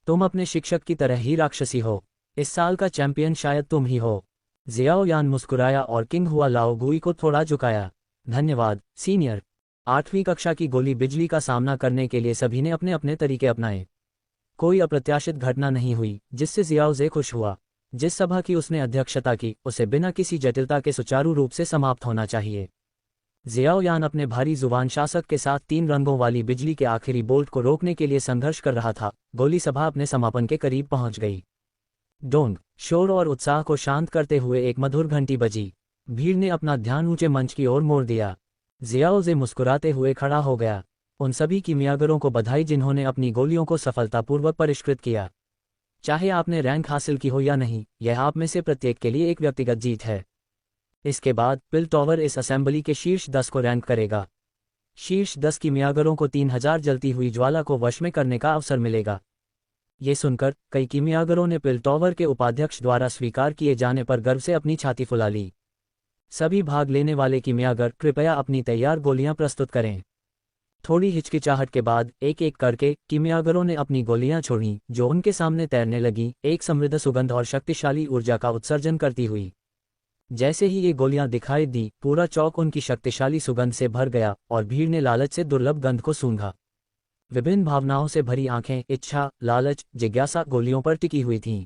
तुम अपने शिक्षक की तरह ही राक्षसी हो। इस साल का चैंपियन शायद तुम ही हो। जियाओ यान मुस्कुराया और किंग हुआ लाओ गुई को थोड़ा झुकाया। धन्यवाद सीनियर। 8वीं कक्षा की गोली बिजली का सामना करने के लिए सभी ने अपने अपने तरीके अपनाए। कोई अप्रत्याशित घटना नहीं हुई जिससे जियाओ जे खुश हुआ। जिस सभा की उसने अध्यक्षता की उसे बिना किसी जटिलता के सुचारू रूप से समाप्त होना चाहिए। जियाओ यान अपने भारी जुबान शासक के साथ 3 रंगों वाली बिजली के आखिरी बोल्ट को रोकने के लिए संघर्ष कर रहा था। गोली सभा अपने समापन के करीब पहुंच गई। डोंग, शोर और उत्साह को शांत करते हुए एक मधुर घंटी बजी। भीड़ ने अपना ध्यान ऊंचे मंच की ओर मोड़ दिया। जियाओ जे मुस्कुराते हुए खड़ा हो गया। उन सभी कीमियागरों को बधाई जिन्होंने अपनी गोलियों को सफलतापूर्वक परिष्कृत किया। चाहे आपने रैंक हासिल की हो या नहीं, यह आप में से प्रत्येक के लिए एक व्यक्तिगत जीत है। इसके बाद पिलटॉवर इस असेंबली के शीर्ष 10 को रैंक करेगा। शीर्ष 10 कीमियागरों को 3000 जलती हुई ज्वाला को वश में करने का अवसर मिलेगा। ये सुनकर कई कीमियागरों ने पिलटॉवर के उपाध्यक्ष द्वारा स्वीकार किए जाने पर गर्व से अपनी छाती फुला ली। सभी भाग लेने वाले कीमियागर कृपया अपनी तैयार गोलियां प्रस्तुत करें। थोड़ी हिचकिचाहट के बाद एक एक करके कीमियागरों ने अपनी गोलियां छोड़ी जो उनके सामने तैरने लगी, एक समृद्ध सुगंध और शक्तिशाली ऊर्जा का उत्सर्जन करती हुई। जैसे ही ये गोलियां दिखाई दी, पूरा चौक उनकी शक्तिशाली सुगंध से भर गया और भीड़ ने लालच से दुर्लभ गंध को सूंघा। विभिन्न भावनाओं से भरी आंखें, इच्छा, लालच, जिज्ञासा गोलियों पर टिकी हुई थीं।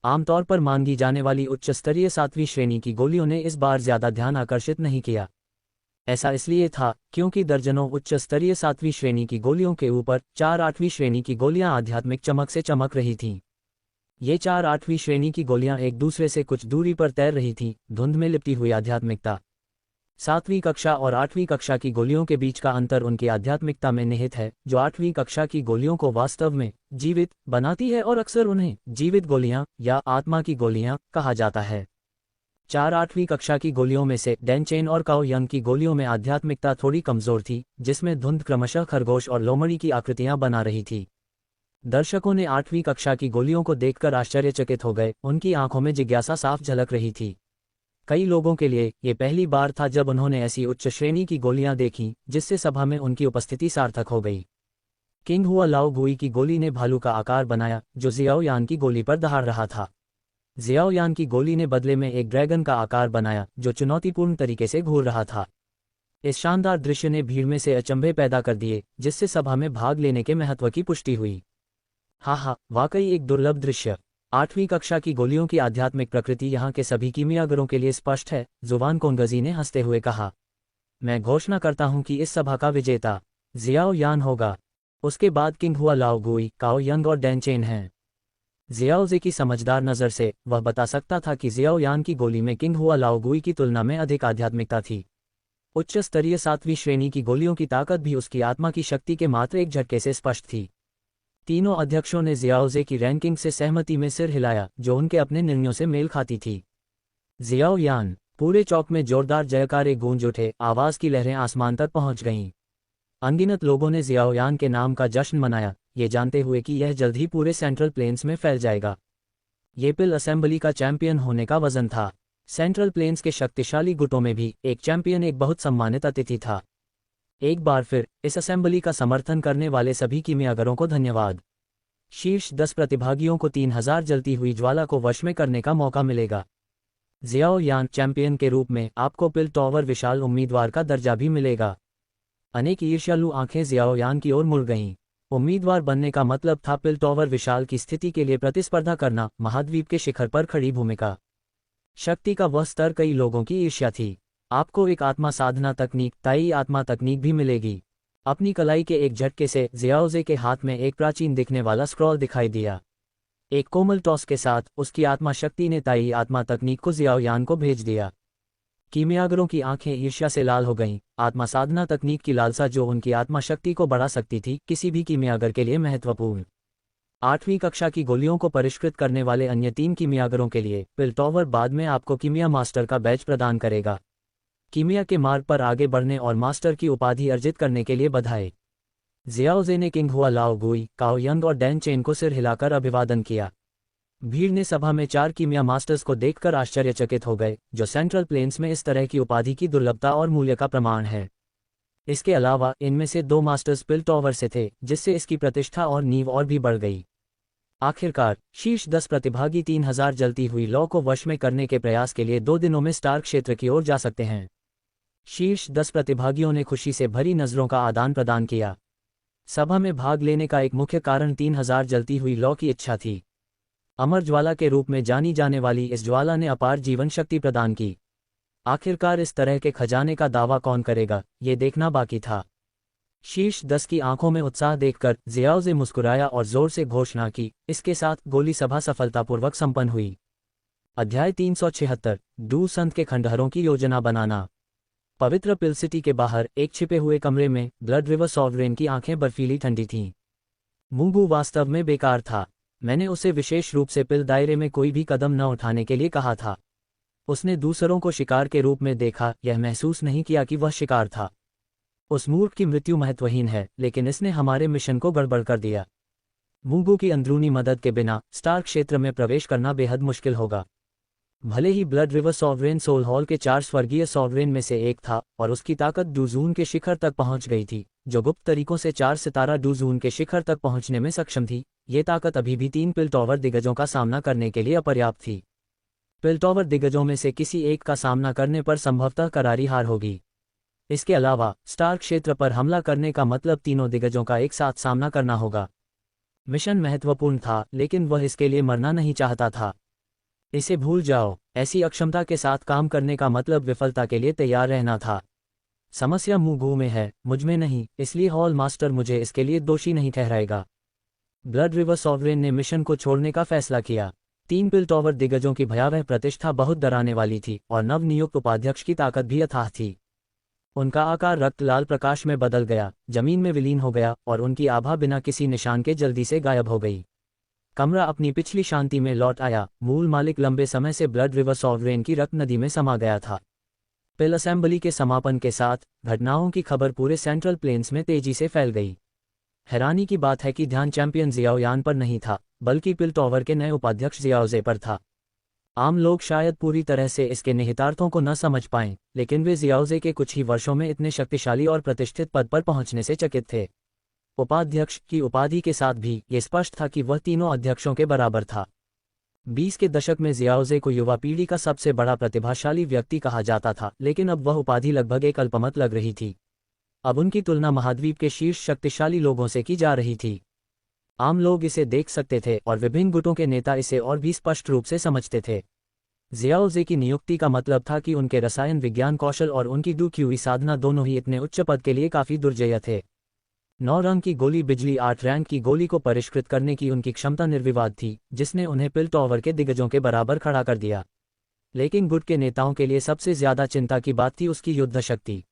आमतौर पर मांगी जाने वाली उच्च स्तरीय 7वीं श्रेणी की गोलियों ने इस बार ज्यादा ध्यान आकर्षित नहीं किया। ऐसा इसलिए था क्योंकि दर्जनों उच्च स्तरीय 7वीं श्रेणी की गोलियों के ऊपर 4 8वीं श्रेणी की गोलियां आध्यात्मिक चमक से चमक रही थीं। ये 4 8वीं श्रेणी की गोलियां एक दूसरे से कुछ दूरी पर तैर रही थीं, धुंध में लिपटी हुई आध्यात्मिकता। 7वीं कक्षा और 8वीं कक्षा की गोलियों के बीच का अंतर उनकी आध्यात्मिकता में निहित है, जो 8वीं कक्षा की गोलियों को वास्तव में जीवित बनाती है और अक्सर उन्हें जीवित गोलियां या आत्मा की गोलियां कहा जाता है। 4 8वीं कक्षा की गोलियों में से डैनचेन और काओ यंग की गोलियों में आध्यात्मिकता थोड़ी कमजोर थी, जिसमें धुंध क्रमशः खरगोश और लोमड़ी की आकृतियां बना रही थी। दर्शकों ने 8वीं कक्षा की गोलियों को देखकर आश्चर्यचकित हो गए, उनकी आंखों में जिज्ञासा साफ झलक रही थी। कई लोगों के लिए ये पहली बार था जब उन्होंने ऐसी उच्च श्रेणी की गोलियां देखीं, जिससे सभा में उनकी उपस्थिति सार्थक हो गई। किंग हुआ लाओ गुई की गोली ने भालू का आकार बनाया, जो जियाओ यान की गोली पर दहाड़ रहा था। जियाओ यान की गोली ने बदले में एक ड्रैगन का आकार बनाया, जो चुनौतीपूर्ण तरीके से घूर रहा था। इस शानदार दृश्य ने भीड़ में से अचंभे पैदा कर दिए, जिससे सभा में भाग लेने के महत्व की पुष्टि हुई। हाँ, वाकई एक दुर्लभ दृश्य। 8वीं कक्षा की गोलियों की आध्यात्मिक प्रकृति यहाँ के सभी कीमियागरों के लिए स्पष्ट है, जुबान कोंगजी ने हंसते हुए कहा। मैं घोषणा करता हूँ कि इस सभा का विजेता जियाओ यान होगा। उसके बाद किंग हुआ लाओ गुई, काओ यंग और डैनचेन हैं। जियाओ जे की समझदार नज़र से वह बता सकता था कि जियाओ यान की गोली में किंग हुआ लाओ गुई की तुलना में अधिक आध्यात्मिकता थी। उच्च स्तरीय 7वीं श्रेणी की गोलियों की ताकत भी उसकी आत्मा की शक्ति के मात्र एक झटके से स्पष्ट थी। तीनों अध्यक्षों ने जियाओ जे की रैंकिंग से सहमति में सिर हिलाया, जो उनके अपने निर्णयों से मेल खाती थी। जियाओ यान, पूरे चौक में जोरदार जयकारे गूंज उठे, आवाज की लहरें आसमान तक पहुंच गईं। अनगिनत लोगों ने जियाओ यान के नाम का जश्न मनाया, ये जानते हुए कि यह जल्द ही पूरे सेंट्रल प्लेन्स में फैल जाएगा। ये पिल असेंबली का चैंपियन होने का वजन था। सेंट्रल प्लेन्स के शक्तिशाली गुटों में भी एक चैंपियन एक बहुत सम्मानित अतिथि था। एक बार फिर इस असेंबली का समर्थन करने वाले सभी कीमियागरों को धन्यवाद। शीर्ष 10 प्रतिभागियों को 3000 जलती हुई ज्वाला को वश में करने का मौका मिलेगा। जियाओ यान चैंपियन के रूप में आपको पिलटॉवर विशाल उम्मीदवार का दर्जा भी मिलेगा। अनेक ईर्ष्यालु आंखें जियाओ यान की ओर मुड़ गईं। उम्मीदवार बनने का मतलब था पिलटॉवर विशाल की स्थिति के लिए प्रतिस्पर्धा करना, महाद्वीप के शिखर पर खड़ी भूमिका। शक्ति का वह स्तर कई लोगों की ईर्ष्या थी। आपको एक आत्मा साधना तकनीक, ताई आत्मा तकनीक भी मिलेगी। अपनी कलाई के एक झटके से जियाओ जे के हाथ में एक प्राचीन दिखने वाला स्क्रॉल दिखाई दिया। एक कोमल टॉस के साथ उसकी आत्मा शक्ति ने ताई आत्मा तकनीक को जियाओ यान को भेज दिया। कीमियागरों की आंखें ईर्ष्या से लाल हो गईं। आत्मा साधना तकनीक की लालसा जो उनकी आत्मा शक्ति को बढ़ा सकती थी, किसी भी कीमियागर के लिए महत्वपूर्ण। 8वीं कक्षा की गोलियों को परिष्कृत करने वाले अन्य 3 कीमियागरों के लिए पिलटॉवर बाद में आपको कीमिया मास्टर का बैच प्रदान करेगा। कीमिया के मार्ग पर आगे बढ़ने और मास्टर की उपाधि अर्जित करने के लिए बधाई। जियाओ जे ने किंग हुआ लाओ गुई, काओ यंग और डैनचेन को सिर हिलाकर अभिवादन किया। भीड़ ने सभा में 4 कीमिया मास्टर्स को देखकर आश्चर्यचकित हो गए, जो सेंट्रल प्लेन्स में इस तरह की उपाधि की दुर्लभता और मूल्य का प्रमाण है। इसके अलावा इनमें से 2 मास्टर्स पिलटॉवर से थे, जिससे इसकी प्रतिष्ठा और नींव और भी बढ़ गई। आखिरकार शीर्ष 10 प्रतिभागी 3000 जलती हुई लौ को वश में करने के प्रयास के लिए 2 दिनों में स्टार क्षेत्र की ओर जा सकते हैं। शीर्ष 10 प्रतिभागियों ने खुशी से भरी नजरों का आदान प्रदान किया। सभा में भाग लेने का एक मुख्य कारण 3000 जलती हुई लौ की इच्छा थी। अमर ज्वाला के रूप में जानी जाने वाली इस ज्वाला ने अपार जीवन शक्ति प्रदान की। आखिरकार इस तरह के खजाने का दावा कौन करेगा, ये देखना बाकी था। शीर्ष 10 की आंखों में उत्साह देखकर जियाओजे मुस्कुराया और जोर से घोषणा की। इसके साथ गोली सभा सफलतापूर्वक संपन्न हुई। अध्याय 376 डू संत के खंडहरों की योजना बनाना। पवित्र पिल सिटी के बाहर एक छिपे हुए कमरे में ब्लड रिवर सॉवरेन की आंखें बर्फीली ठंडी थीं। मूंगू वास्तव में बेकार था। मैंने उसे विशेष रूप से पिल दायरे में कोई भी कदम न उठाने के लिए कहा था। उसने दूसरों को शिकार के रूप में देखा, यह महसूस नहीं किया कि वह शिकार था। उस मूर्ख की मृत्यु महत्वहीन है, लेकिन इसने हमारे मिशन को गड़बड़ कर दिया। मूंगू की अंदरूनी मदद के बिना स्टार क्षेत्र में प्रवेश करना बेहद मुश्किल होगा। भले ही blood river sovereign soul hall के 4 स्वर्गीय सॉवरेन में से एक था और उसकी ताकत डूजून के शिखर तक पहुंच गई थी, जो गुप्त तरीकों से 4 सितारा डूजून के शिखर तक पहुंचने में सक्षम थी। ये ताकत अभी भी 3 पिलटॉवर दिग्गजों का सामना करने के लिए अपर्याप्त थी। पिलटॉवर दिग्गजों में से किसी एक का सामना करने पर संभवतः करारी हार होगी। इसके अलावा स्टार क्षेत्र पर हमला करने का मतलब तीनों दिग्गजों का एक साथ सामना करना होगा। मिशन महत्वपूर्ण था, लेकिन वह इसके लिए मरना नहीं चाहता था। इसे भूल जाओ। ऐसी अक्षमता के साथ काम करने का मतलब विफलता के लिए तैयार रहना था। समस्या मूंगू में है, मुझ में नहीं, इसलिए हॉल मास्टर मुझे इसके लिए दोषी नहीं ठहराएगा। ब्लड रिवर सॉवरेन ने मिशन को छोड़ने का फैसला किया। 3 पिलटॉवर दिग्गजों की भयावह प्रतिष्ठा बहुत डराने वाली थी और नवनियुक्त उपाध्यक्ष की ताकत भी अथाह थी। उनका आकार रक्त लाल प्रकाश में बदल गया, जमीन में विलीन हो गया और उनकी आभा बिना किसी निशान के जल्दी से गायब हो गई। कमरा अपनी पिछली शांति में लौट आया। मूल मालिक लंबे समय से ब्लड रिवर सॉवरेन की रक्त नदी में समा गया था। पिल असेंबली के समापन के साथ घटनाओं की खबर पूरे सेंट्रल प्लेन्स में तेजी से फैल गई। हैरानी की बात है कि ध्यान चैंपियन जियाओयान पर नहीं था, बल्कि पिल टॉवर के नए उपाध्यक्ष जियाओजे पर था। आम लोग शायद पूरी तरह से इसके निहितार्थों को न समझ पाएं, लेकिन वे जियाओजे के कुछ ही वर्षों में इतने शक्तिशाली और प्रतिष्ठित पद पर पहुंचने से चकित थे। उपाध्यक्ष की उपाधि के साथ भी ये स्पष्ट था कि वह तीनों अध्यक्षों के बराबर था। 20 के दशक में जियाओजे को युवा पीढ़ी का सबसे बड़ा प्रतिभाशाली व्यक्ति कहा जाता था, लेकिन अब वह उपाधि लगभग एक अल्पमत लग रही थी। अब उनकी तुलना महाद्वीप के शीर्ष शक्तिशाली लोगों से की जा रही थी। आम लोग इसे देख सकते थे और विभिन्न गुटों के नेता इसे और भी स्पष्ट रूप से समझते थे। जियाओजे की नियुक्ति का मतलब था कि उनके रसायन विज्ञान कौशल और उनकी डूक्यूई साधना दोनों ही इतने उच्च पद के लिए काफी दुर्जेय थे। 9 रंग की गोली बिजली 8 रैंक की गोली को परिष्कृत करने की उनकी क्षमता निर्विवाद थी, जिसने उन्हें पिल टॉवर के दिग्गजों के बराबर खड़ा कर दिया। लेकिन गुट के नेताओं के लिए सबसे ज्यादा चिंता की बात थी उसकी युद्ध शक्ति।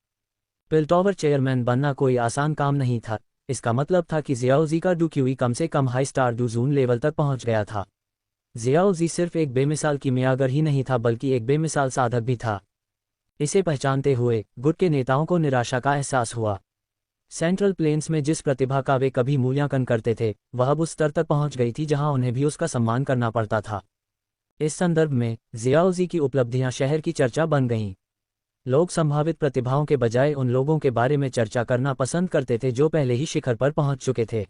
पिल टॉवर चेयरमैन बनना कोई आसान काम नहीं था। इसका मतलब था कि जियाओजी का डूक्यूई कम से कम हाई स्टार डूजून लेवल तक पहुंच गया था। जियाओजी सिर्फ एक बेमिसाल कीमियागर ही नहीं था, बल्कि एक बेमिसाल साधक भी था। इसे पहचानते हुए गुट के नेताओं को निराशा का एहसास हुआ। सेंट्रल प्लेन्स में जिस प्रतिभा का वे कभी मूल्यांकन करते थे, वह अब उस स्तर तक पहुंच गई थी जहां उन्हें भी उसका सम्मान करना पड़ता था। इस संदर्भ में जियाओजी की उपलब्धियां शहर की चर्चा बन गईं। लोग संभावित प्रतिभाओं के बजाय उन लोगों के बारे में चर्चा करना पसंद करते थे जो पहले ही शिखर पर पहुंच चुके थे।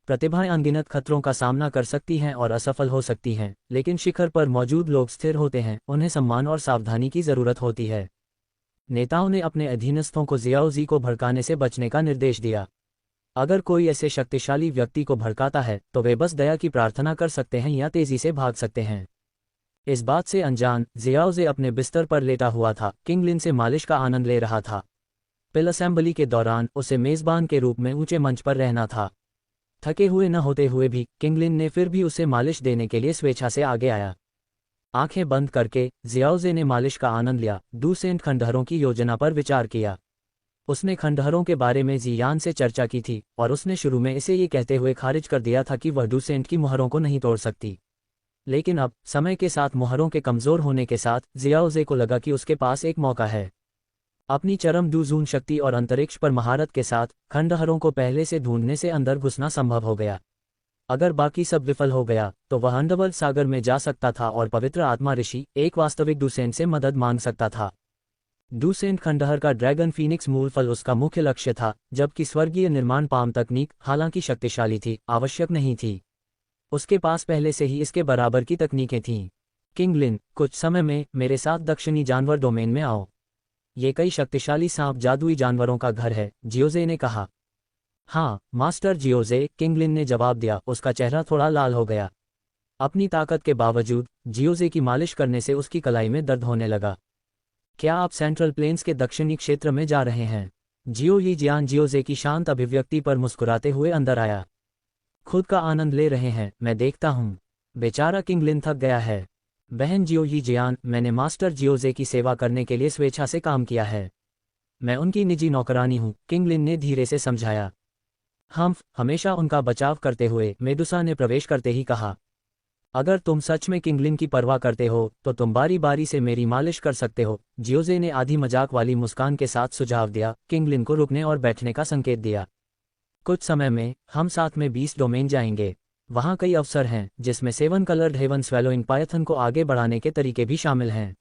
प्रतिभाएं अनगिनत खतरों का सामना कर सकती हैं और असफल हो सकती हैं, लेकिन शिखर पर मौजूद लोग स्थिर होते हैं, उन्हें सम्मान और सावधानी की जरूरत होती है। नेताओं ने अपने अधीनस्थों को जियाओजी को भड़काने से बचने का निर्देश दिया। अगर कोई ऐसे शक्तिशाली व्यक्ति को भड़काता है तो वे बस दया की प्रार्थना कर सकते हैं या तेजी से भाग सकते हैं। इस बात से अनजान जियाओजे अपने बिस्तर पर लेटा हुआ था, किंगलिन से मालिश का आनंद ले रहा था। पिल असेंबली के दौरान उसे मेजबान के रूप में ऊंचे मंच पर रहना था। थके हुए न होते हुए भी किंगलिन ने फिर भी उसे मालिश देने के लिए स्वेच्छा से आगे आया। आंखें बंद करके जियाओजे ने मालिश का आनंद लिया। डूसेंट खंडहरों की योजना पर विचार किया। उसने खंडहरों के बारे में जियान से चर्चा की थी और उसने शुरू में इसे ये कहते हुए खारिज कर दिया था कि वह डूसेंट की मुहरों को नहीं तोड़ सकती। लेकिन अब समय के साथ मुहरों के कमजोर होने के साथ जियाओजे को लगा कि उसके पास एक मौका है। अपनी चरम डूजून शक्ति और अंतरिक्ष पर महारत के साथ खंडहरों को पहले से ढूंढने से अंदर घुसना संभव हो गया। अगर बाकी सब विफल हो गया तो वह अंडरवर्ल्ड सागर में जा सकता था और पवित्र आत्मा ऋषि एक वास्तविक डूसेंट से मदद मांग सकता था। डूसेंट खंडहर का ड्रैगन फीनिक्स मूल फल उसका मुख्य लक्ष्य था, जबकि स्वर्गीय निर्माण पाम तकनीक हालांकि शक्तिशाली थी, आवश्यक नहीं थी। उसके पास पहले से ही इसके बराबर की तकनीकें थीं। किंगलिन, कुछ समय में मेरे साथ दक्षिणी जानवर डोमेन में आओ। ये कई शक्तिशाली सांप जादुई जानवरों का घर है, जियोजे ने कहा। हाँ मास्टर जियोजे, किंगलिन ने जवाब दिया। उसका चेहरा थोड़ा लाल हो गया। अपनी ताकत के बावजूद जियोजे की मालिश करने से उसकी कलाई में दर्द होने लगा। क्या आप सेंट्रल प्लेन्स के दक्षिणी क्षेत्र में जा रहे हैं? जियो यी जियान जियोजे की शांत अभिव्यक्ति पर मुस्कुराते हुए अंदर आया। खुद का आनंद ले रहे हैं, मैं देखता हूँ। बेचारा किंगलिन थक गया है। बहन जियो यी जियान, मैंने मास्टर जियोजे की सेवा करने के लिए स्वेच्छा से काम किया है। मैं उनकी निजी नौकरानी हूँ, किंगलिन ने धीरे से समझाया। हम हमेशा उनका बचाव करते हुए, मेडुसा ने प्रवेश करते ही कहा। अगर तुम सच में किंगलिन की परवाह करते हो तो तुम बारी बारी से मेरी मालिश कर सकते हो, जियोजे ने आधी मजाक वाली मुस्कान के साथ सुझाव दिया। किंगलिन को रुकने और बैठने का संकेत दिया। कुछ समय में हम साथ में 20 डोमेन जाएंगे। वहाँ कई अवसर हैं जिसमें 7 कलर्ड हेवन स्वैलोइंग पायथन को आगे बढ़ाने के तरीके भी शामिल हैं।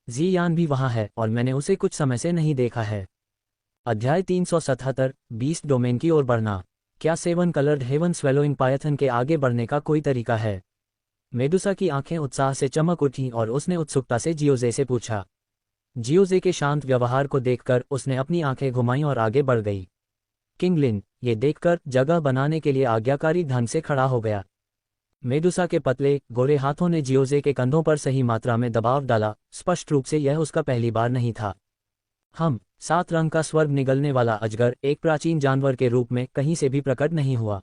जियान भी वहाँ है और मैंने उसे कुछ समय से नहीं देखा है। अध्याय 377, 20 डोमेन की ओर बढ़ना। क्या 7 कलर्ड हेवन स्वैलोइंग पायथन के आगे बढ़ने का कोई तरीका है? मेडुसा की आंखें उत्साह से चमक उठीं और उसने उत्सुकता से जियोजे से पूछा। जियोजे के शांत व्यवहार को देखकर उसने अपनी आंखें घुमाईं और आगे बढ़ गई। किंगलिन, ये देखकर जगह बनाने के लिए आज्ञाकारी ढंग से खड़ा हो गया। मेडुसा के पतले गोरे हाथों ने जियोजे के कंधों पर सही मात्रा में दबाव डाला। स्पष्ट रूप से यह उसका पहली बार नहीं था। हम 7 रंग का स्वर्ग निगलने वाला अजगर एक प्राचीन जानवर के रूप में कहीं से भी प्रकट नहीं हुआ।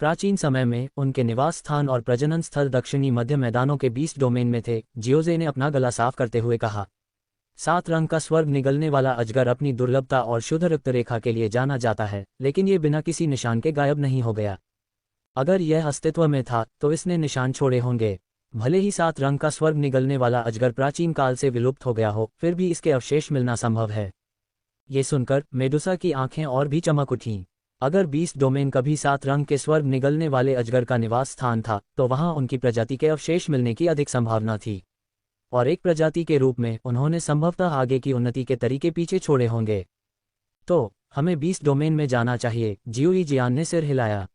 प्राचीन समय में उनके निवास स्थान और प्रजनन स्थल दक्षिणी मध्य मैदानों के 20 डोमेन में थे, जियोजे ने अपना गला साफ करते हुए कहा। 7 रंग का स्वर्ग निगलने वाला अजगर अपनी दुर्लभता और शुद्ध रक्तरेखा के लिए जाना जाता है, लेकिन ये बिना किसी निशान के गायब नहीं हो गया। अगर यह अस्तित्व में था तो इसने निशान छोड़े होंगे। भले ही 7 रंग का स्वर्ग निगलने वाला अजगर प्राचीन काल से विलुप्त हो गया हो, फिर भी इसके अवशेष मिलना संभव है। ये सुनकर मेडुसा की आंखें और भी चमक उठीं। अगर 20 डोमेन कभी 7 रंग के स्वर्ग निगलने वाले अजगर का निवास स्थान था, तो वहां उनकी प्रजाति के अवशेष मिलने की अधिक संभावना थी। और एक प्रजाति के रूप में उन्होंने संभवतः आगे की उन्नति के तरीके पीछे छोड़े होंगे। तो हमें 20 डोमेन में जाना चाहिए, जियोई जियान ने सिर हिलाया।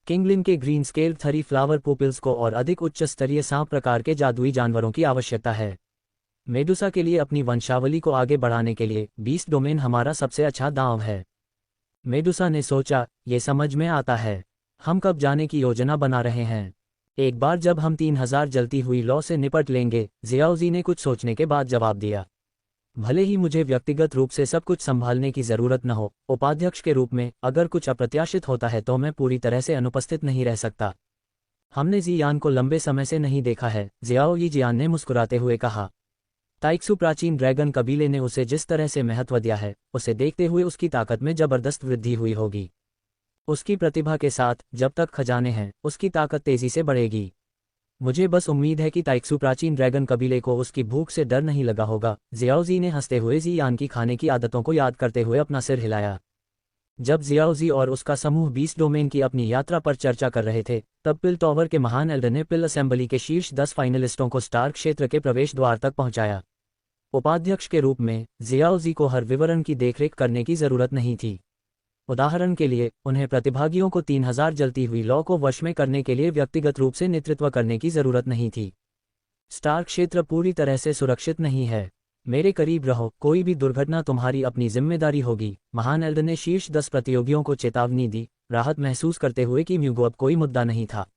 किंगलिन के ग्रीन स्केल्ड थरी फ्लावर पुपिल्स को और अधिक उच्च स्तरीय सांप प्रकार के जादुई जानवरों की आवश्यकता है। मेडुसा के लिए अपनी वंशावली को आगे बढ़ाने के लिए 20 डोमेन हमारा सबसे अच्छा दांव है। मेडुसा ने सोचा, ये समझ में आता है। हम कब जाने की योजना बना रहे हैं? एक बार जब हम 3000 जलती हुई लौ से निपट लेंगे, जियाओजी ने कुछ सोचने के बाद जवाब दिया। भले ही मुझे व्यक्तिगत रूप से सब कुछ संभालने की जरूरत न हो, उपाध्यक्ष के रूप में अगर कुछ अप्रत्याशित होता है तो मैं पूरी तरह से अनुपस्थित नहीं रह सकता। हमने जियान को लंबे समय से नहीं देखा है, जियाओई जियान ने मुस्कुराते हुए कहा। ताइक्सु प्राचीन ड्रैगन कबीले ने उसे जिस तरह से महत्व दिया है, उसे देखते हुए उसकी ताकत में जबरदस्त वृद्धि हुई होगी। उसकी प्रतिभा के साथ जब तक खजाने हैं, उसकी ताकत तेजी से बढ़ेगी। मुझे बस उम्मीद है कि ताइक्सु प्राचीन ड्रैगन कबीले को उसकी भूख से डर नहीं लगा होगा। जियाओजी ने हंसते हुए जियान की खाने की आदतों को याद करते हुए अपना सिर हिलाया। जब जियाओजी और उसका समूह 20 डोमेन की अपनी यात्रा पर चर्चा कर रहे थे, तब पिल टॉवर के महान एल्डर ने पिल असेंबली के शीर्ष 10 फाइनलिस्टों को स्टार क्षेत्र के प्रवेश द्वार तक पहुंचाया। उपाध्यक्ष के रूप में जियाओजी को हर विवरण की देखरेख करने की जरूरत नहीं थी। उदाहरण के लिए, उन्हें प्रतिभागियों को 3000 जलती हुई लौ को वश में करने के लिए व्यक्तिगत रूप से नेतृत्व करने की जरूरत नहीं थी। स्टार क्षेत्र पूरी तरह से सुरक्षित नहीं है। मेरे करीब रहो, कोई भी दुर्घटना तुम्हारी अपनी जिम्मेदारी होगी, महान एल्डर ने शीर्ष 10 प्रतियोगियों को चेतावनी दी, राहत महसूस करते हुए कि म्यूगो अब कोई मुद्दा नहीं था।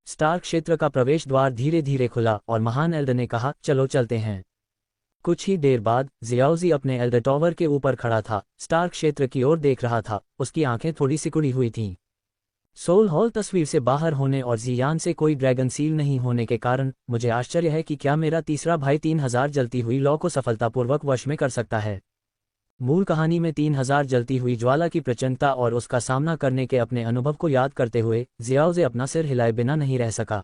स्टार क्षेत्र का प्रवेश द्वार धीरे धीरे खुला और महान एल्डर ने कहा, चलो चलते हैं। कुछ ही देर बाद जियाओजी अपने एल्डर टॉवर के ऊपर खड़ा था, स्टार क्षेत्र की ओर देख रहा था। उसकी आंखें थोड़ी सिकुड़ी हुई थीं। सोल हॉल तस्वीर से बाहर होने और जियान से कोई ड्रैगन सील नहीं होने के कारण मुझे आश्चर्य है कि क्या मेरा तीसरा भाई 3000 जलती हुई लौ को सफलतापूर्वक वश में कर सकता है। मूल कहानी में 3000 जलती हुई ज्वाला की प्रचंडता और उसका सामना करने के अपने अनुभव को याद करते हुए जियाओजे अपना सिर हिलाए बिना नहीं रह सका।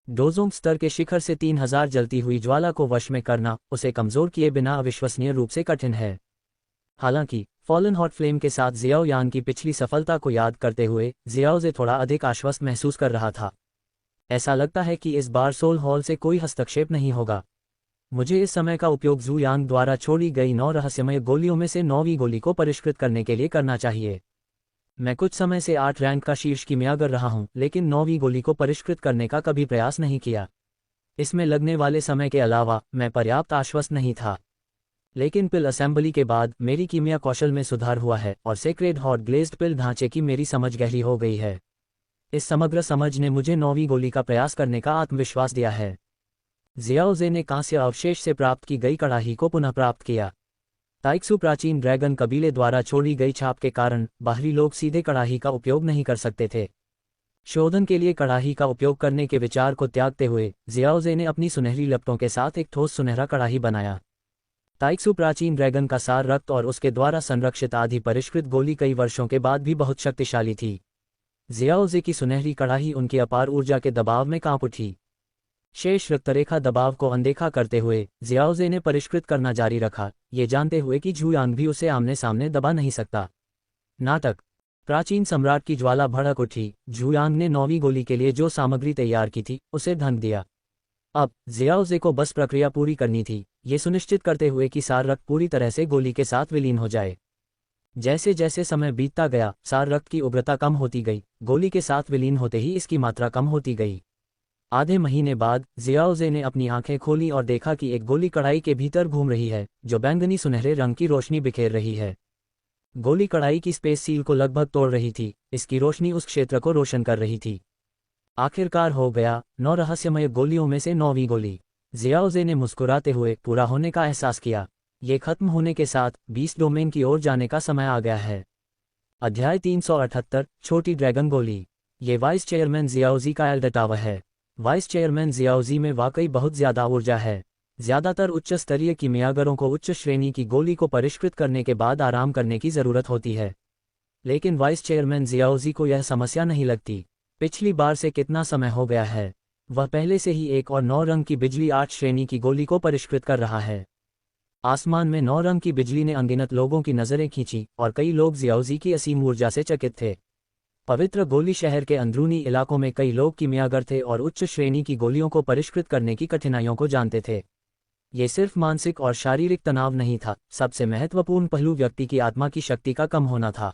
डोजोंग स्तर के शिखर से 3000 जलती हुई ज्वाला को वश में करना उसे कमजोर किए बिना अविश्वसनीय रूप से कठिन है। हालांकि फॉलन हॉट फ्लेम के साथ जियाओ यान की पिछली सफलता को याद करते हुए जियाओजे थोड़ा अधिक आश्वस्त महसूस कर रहा था। ऐसा लगता है कि इस बार सोल हॉल से कोई हस्तक्षेप नहीं होगा। मुझे इस समय का उपयोग जू यांग द्वारा छोड़ी गई 9 रहस्यमय गोलियों में से 9वीं गोली को परिष्कृत करने के लिए करना चाहिए। मैं कुछ समय से 8 रैंक का शीर्ष कीमियागर रहा हूं, लेकिन 9वीं गोली को परिष्कृत करने का कभी प्रयास नहीं किया। इसमें लगने वाले समय के अलावा मैं पर्याप्त आश्वस्त नहीं था। लेकिन पिल असेंबली के बाद मेरी कीमिया कौशल में सुधार हुआ है और सेक्रेड हॉट ग्लेज्ड पिल ढांचे की मेरी समझ गहरी हो गई है। इस समग्र समझ ने मुझे 9वीं गोली का प्रयास करने का आत्मविश्वास दिया है। जियाओजे ने कांस्य अवशेष से प्राप्त की गई कड़ाही को पुनः प्राप्त किया। ताइक्सु प्राचीन ड्रैगन कबीले द्वारा छोड़ी गई छाप के कारण बाहरी लोग सीधे कड़ाही का उपयोग नहीं कर सकते थे। शोधन के लिए कड़ाही का उपयोग करने के विचार को त्यागते हुए जियाओजे ने अपनी सुनहरी लपटों के साथ एक ठोस सुनहरा कड़ाही बनाया। ताइक्सु प्राचीन ड्रैगन का सार रक्त और उसके द्वारा संरक्षित आधी परिष्कृत गोली कई वर्षों के बाद भी बहुत शक्तिशाली थी। जियाओजे की सुनहरी कड़ाही उनकी अपार ऊर्जा के दबाव में कांप उठी। शेष रक्तरेखा दबाव को अनदेखा करते हुए जियाओजे ने परिष्कृत करना जारी रखा, ये जानते हुए कि झुयांग भी उसे आमने सामने दबा नहीं सकता। नाटक। प्राचीन सम्राट की ज्वाला भड़क उठी। झुयांग ने 9वीं गोली के लिए जो सामग्री तैयार की थी उसे ढंक दिया। अब जियाओजे को बस प्रक्रिया पूरी करनी थी, ये सुनिश्चित करते हुए कि सार रक्त पूरी तरह से गोली के साथ विलीन हो जाए। जैसे जैसे समय बीतता गया सार रक्त की उग्रता कम होती गई, गोली के साथ विलीन होते ही इसकी मात्रा कम होती गई। आधे महीने बाद जियाओजे ने अपनी आंखें खोली और देखा कि एक गोली कड़ाई के भीतर घूम रही है, जो बैंगनी सुनहरे रंग की रोशनी बिखेर रही है। गोली कड़ाई की स्पेस सील को लगभग तोड़ रही थी, इसकी रोशनी उस क्षेत्र को रोशन कर रही थी। आखिरकार हो गया, 9 रहस्यमय गोलियों में से 9वीं गोली। जियाओजे ने मुस्कुराते हुए पूरा होने का एहसास किया। ये खत्म होने के साथ 20 डोमेन की ओर जाने का समय आ गया है। अध्याय 378 छोटी ड्रैगन गोली। ये वाइस चेयरमैन जियाओजी का एल्डटावा है। वाइस चेयरमैन जियाओजी में वाकई बहुत ज्यादा ऊर्जा है। ज्यादातर उच्च स्तरीय कीमियागरों को उच्च श्रेणी की गोली को परिष्कृत करने के बाद आराम करने की जरूरत होती है, लेकिन वाइस चेयरमैन जियाओजी को यह समस्या नहीं लगती। पिछली बार से कितना समय हो गया है, वह पहले से ही 1 और 9 रंग की बिजली 8 श्रेणी की गोली को परिष्कृत कर रहा है। आसमान में 9 रंग की बिजली ने अनगिनत लोगों की नजरें खींची और कई लोग जियाओजी की असीम ऊर्जा से चकित थे। पवित्र गोली शहर के अंदरूनी इलाकों में कई लोग कीमियागर थे और उच्च श्रेणी की गोलियों को परिष्कृत करने की कठिनाइयों को जानते थे। ये सिर्फ मानसिक और शारीरिक तनाव नहीं था, सबसे महत्वपूर्ण पहलू व्यक्ति की आत्मा की शक्ति का कम होना था।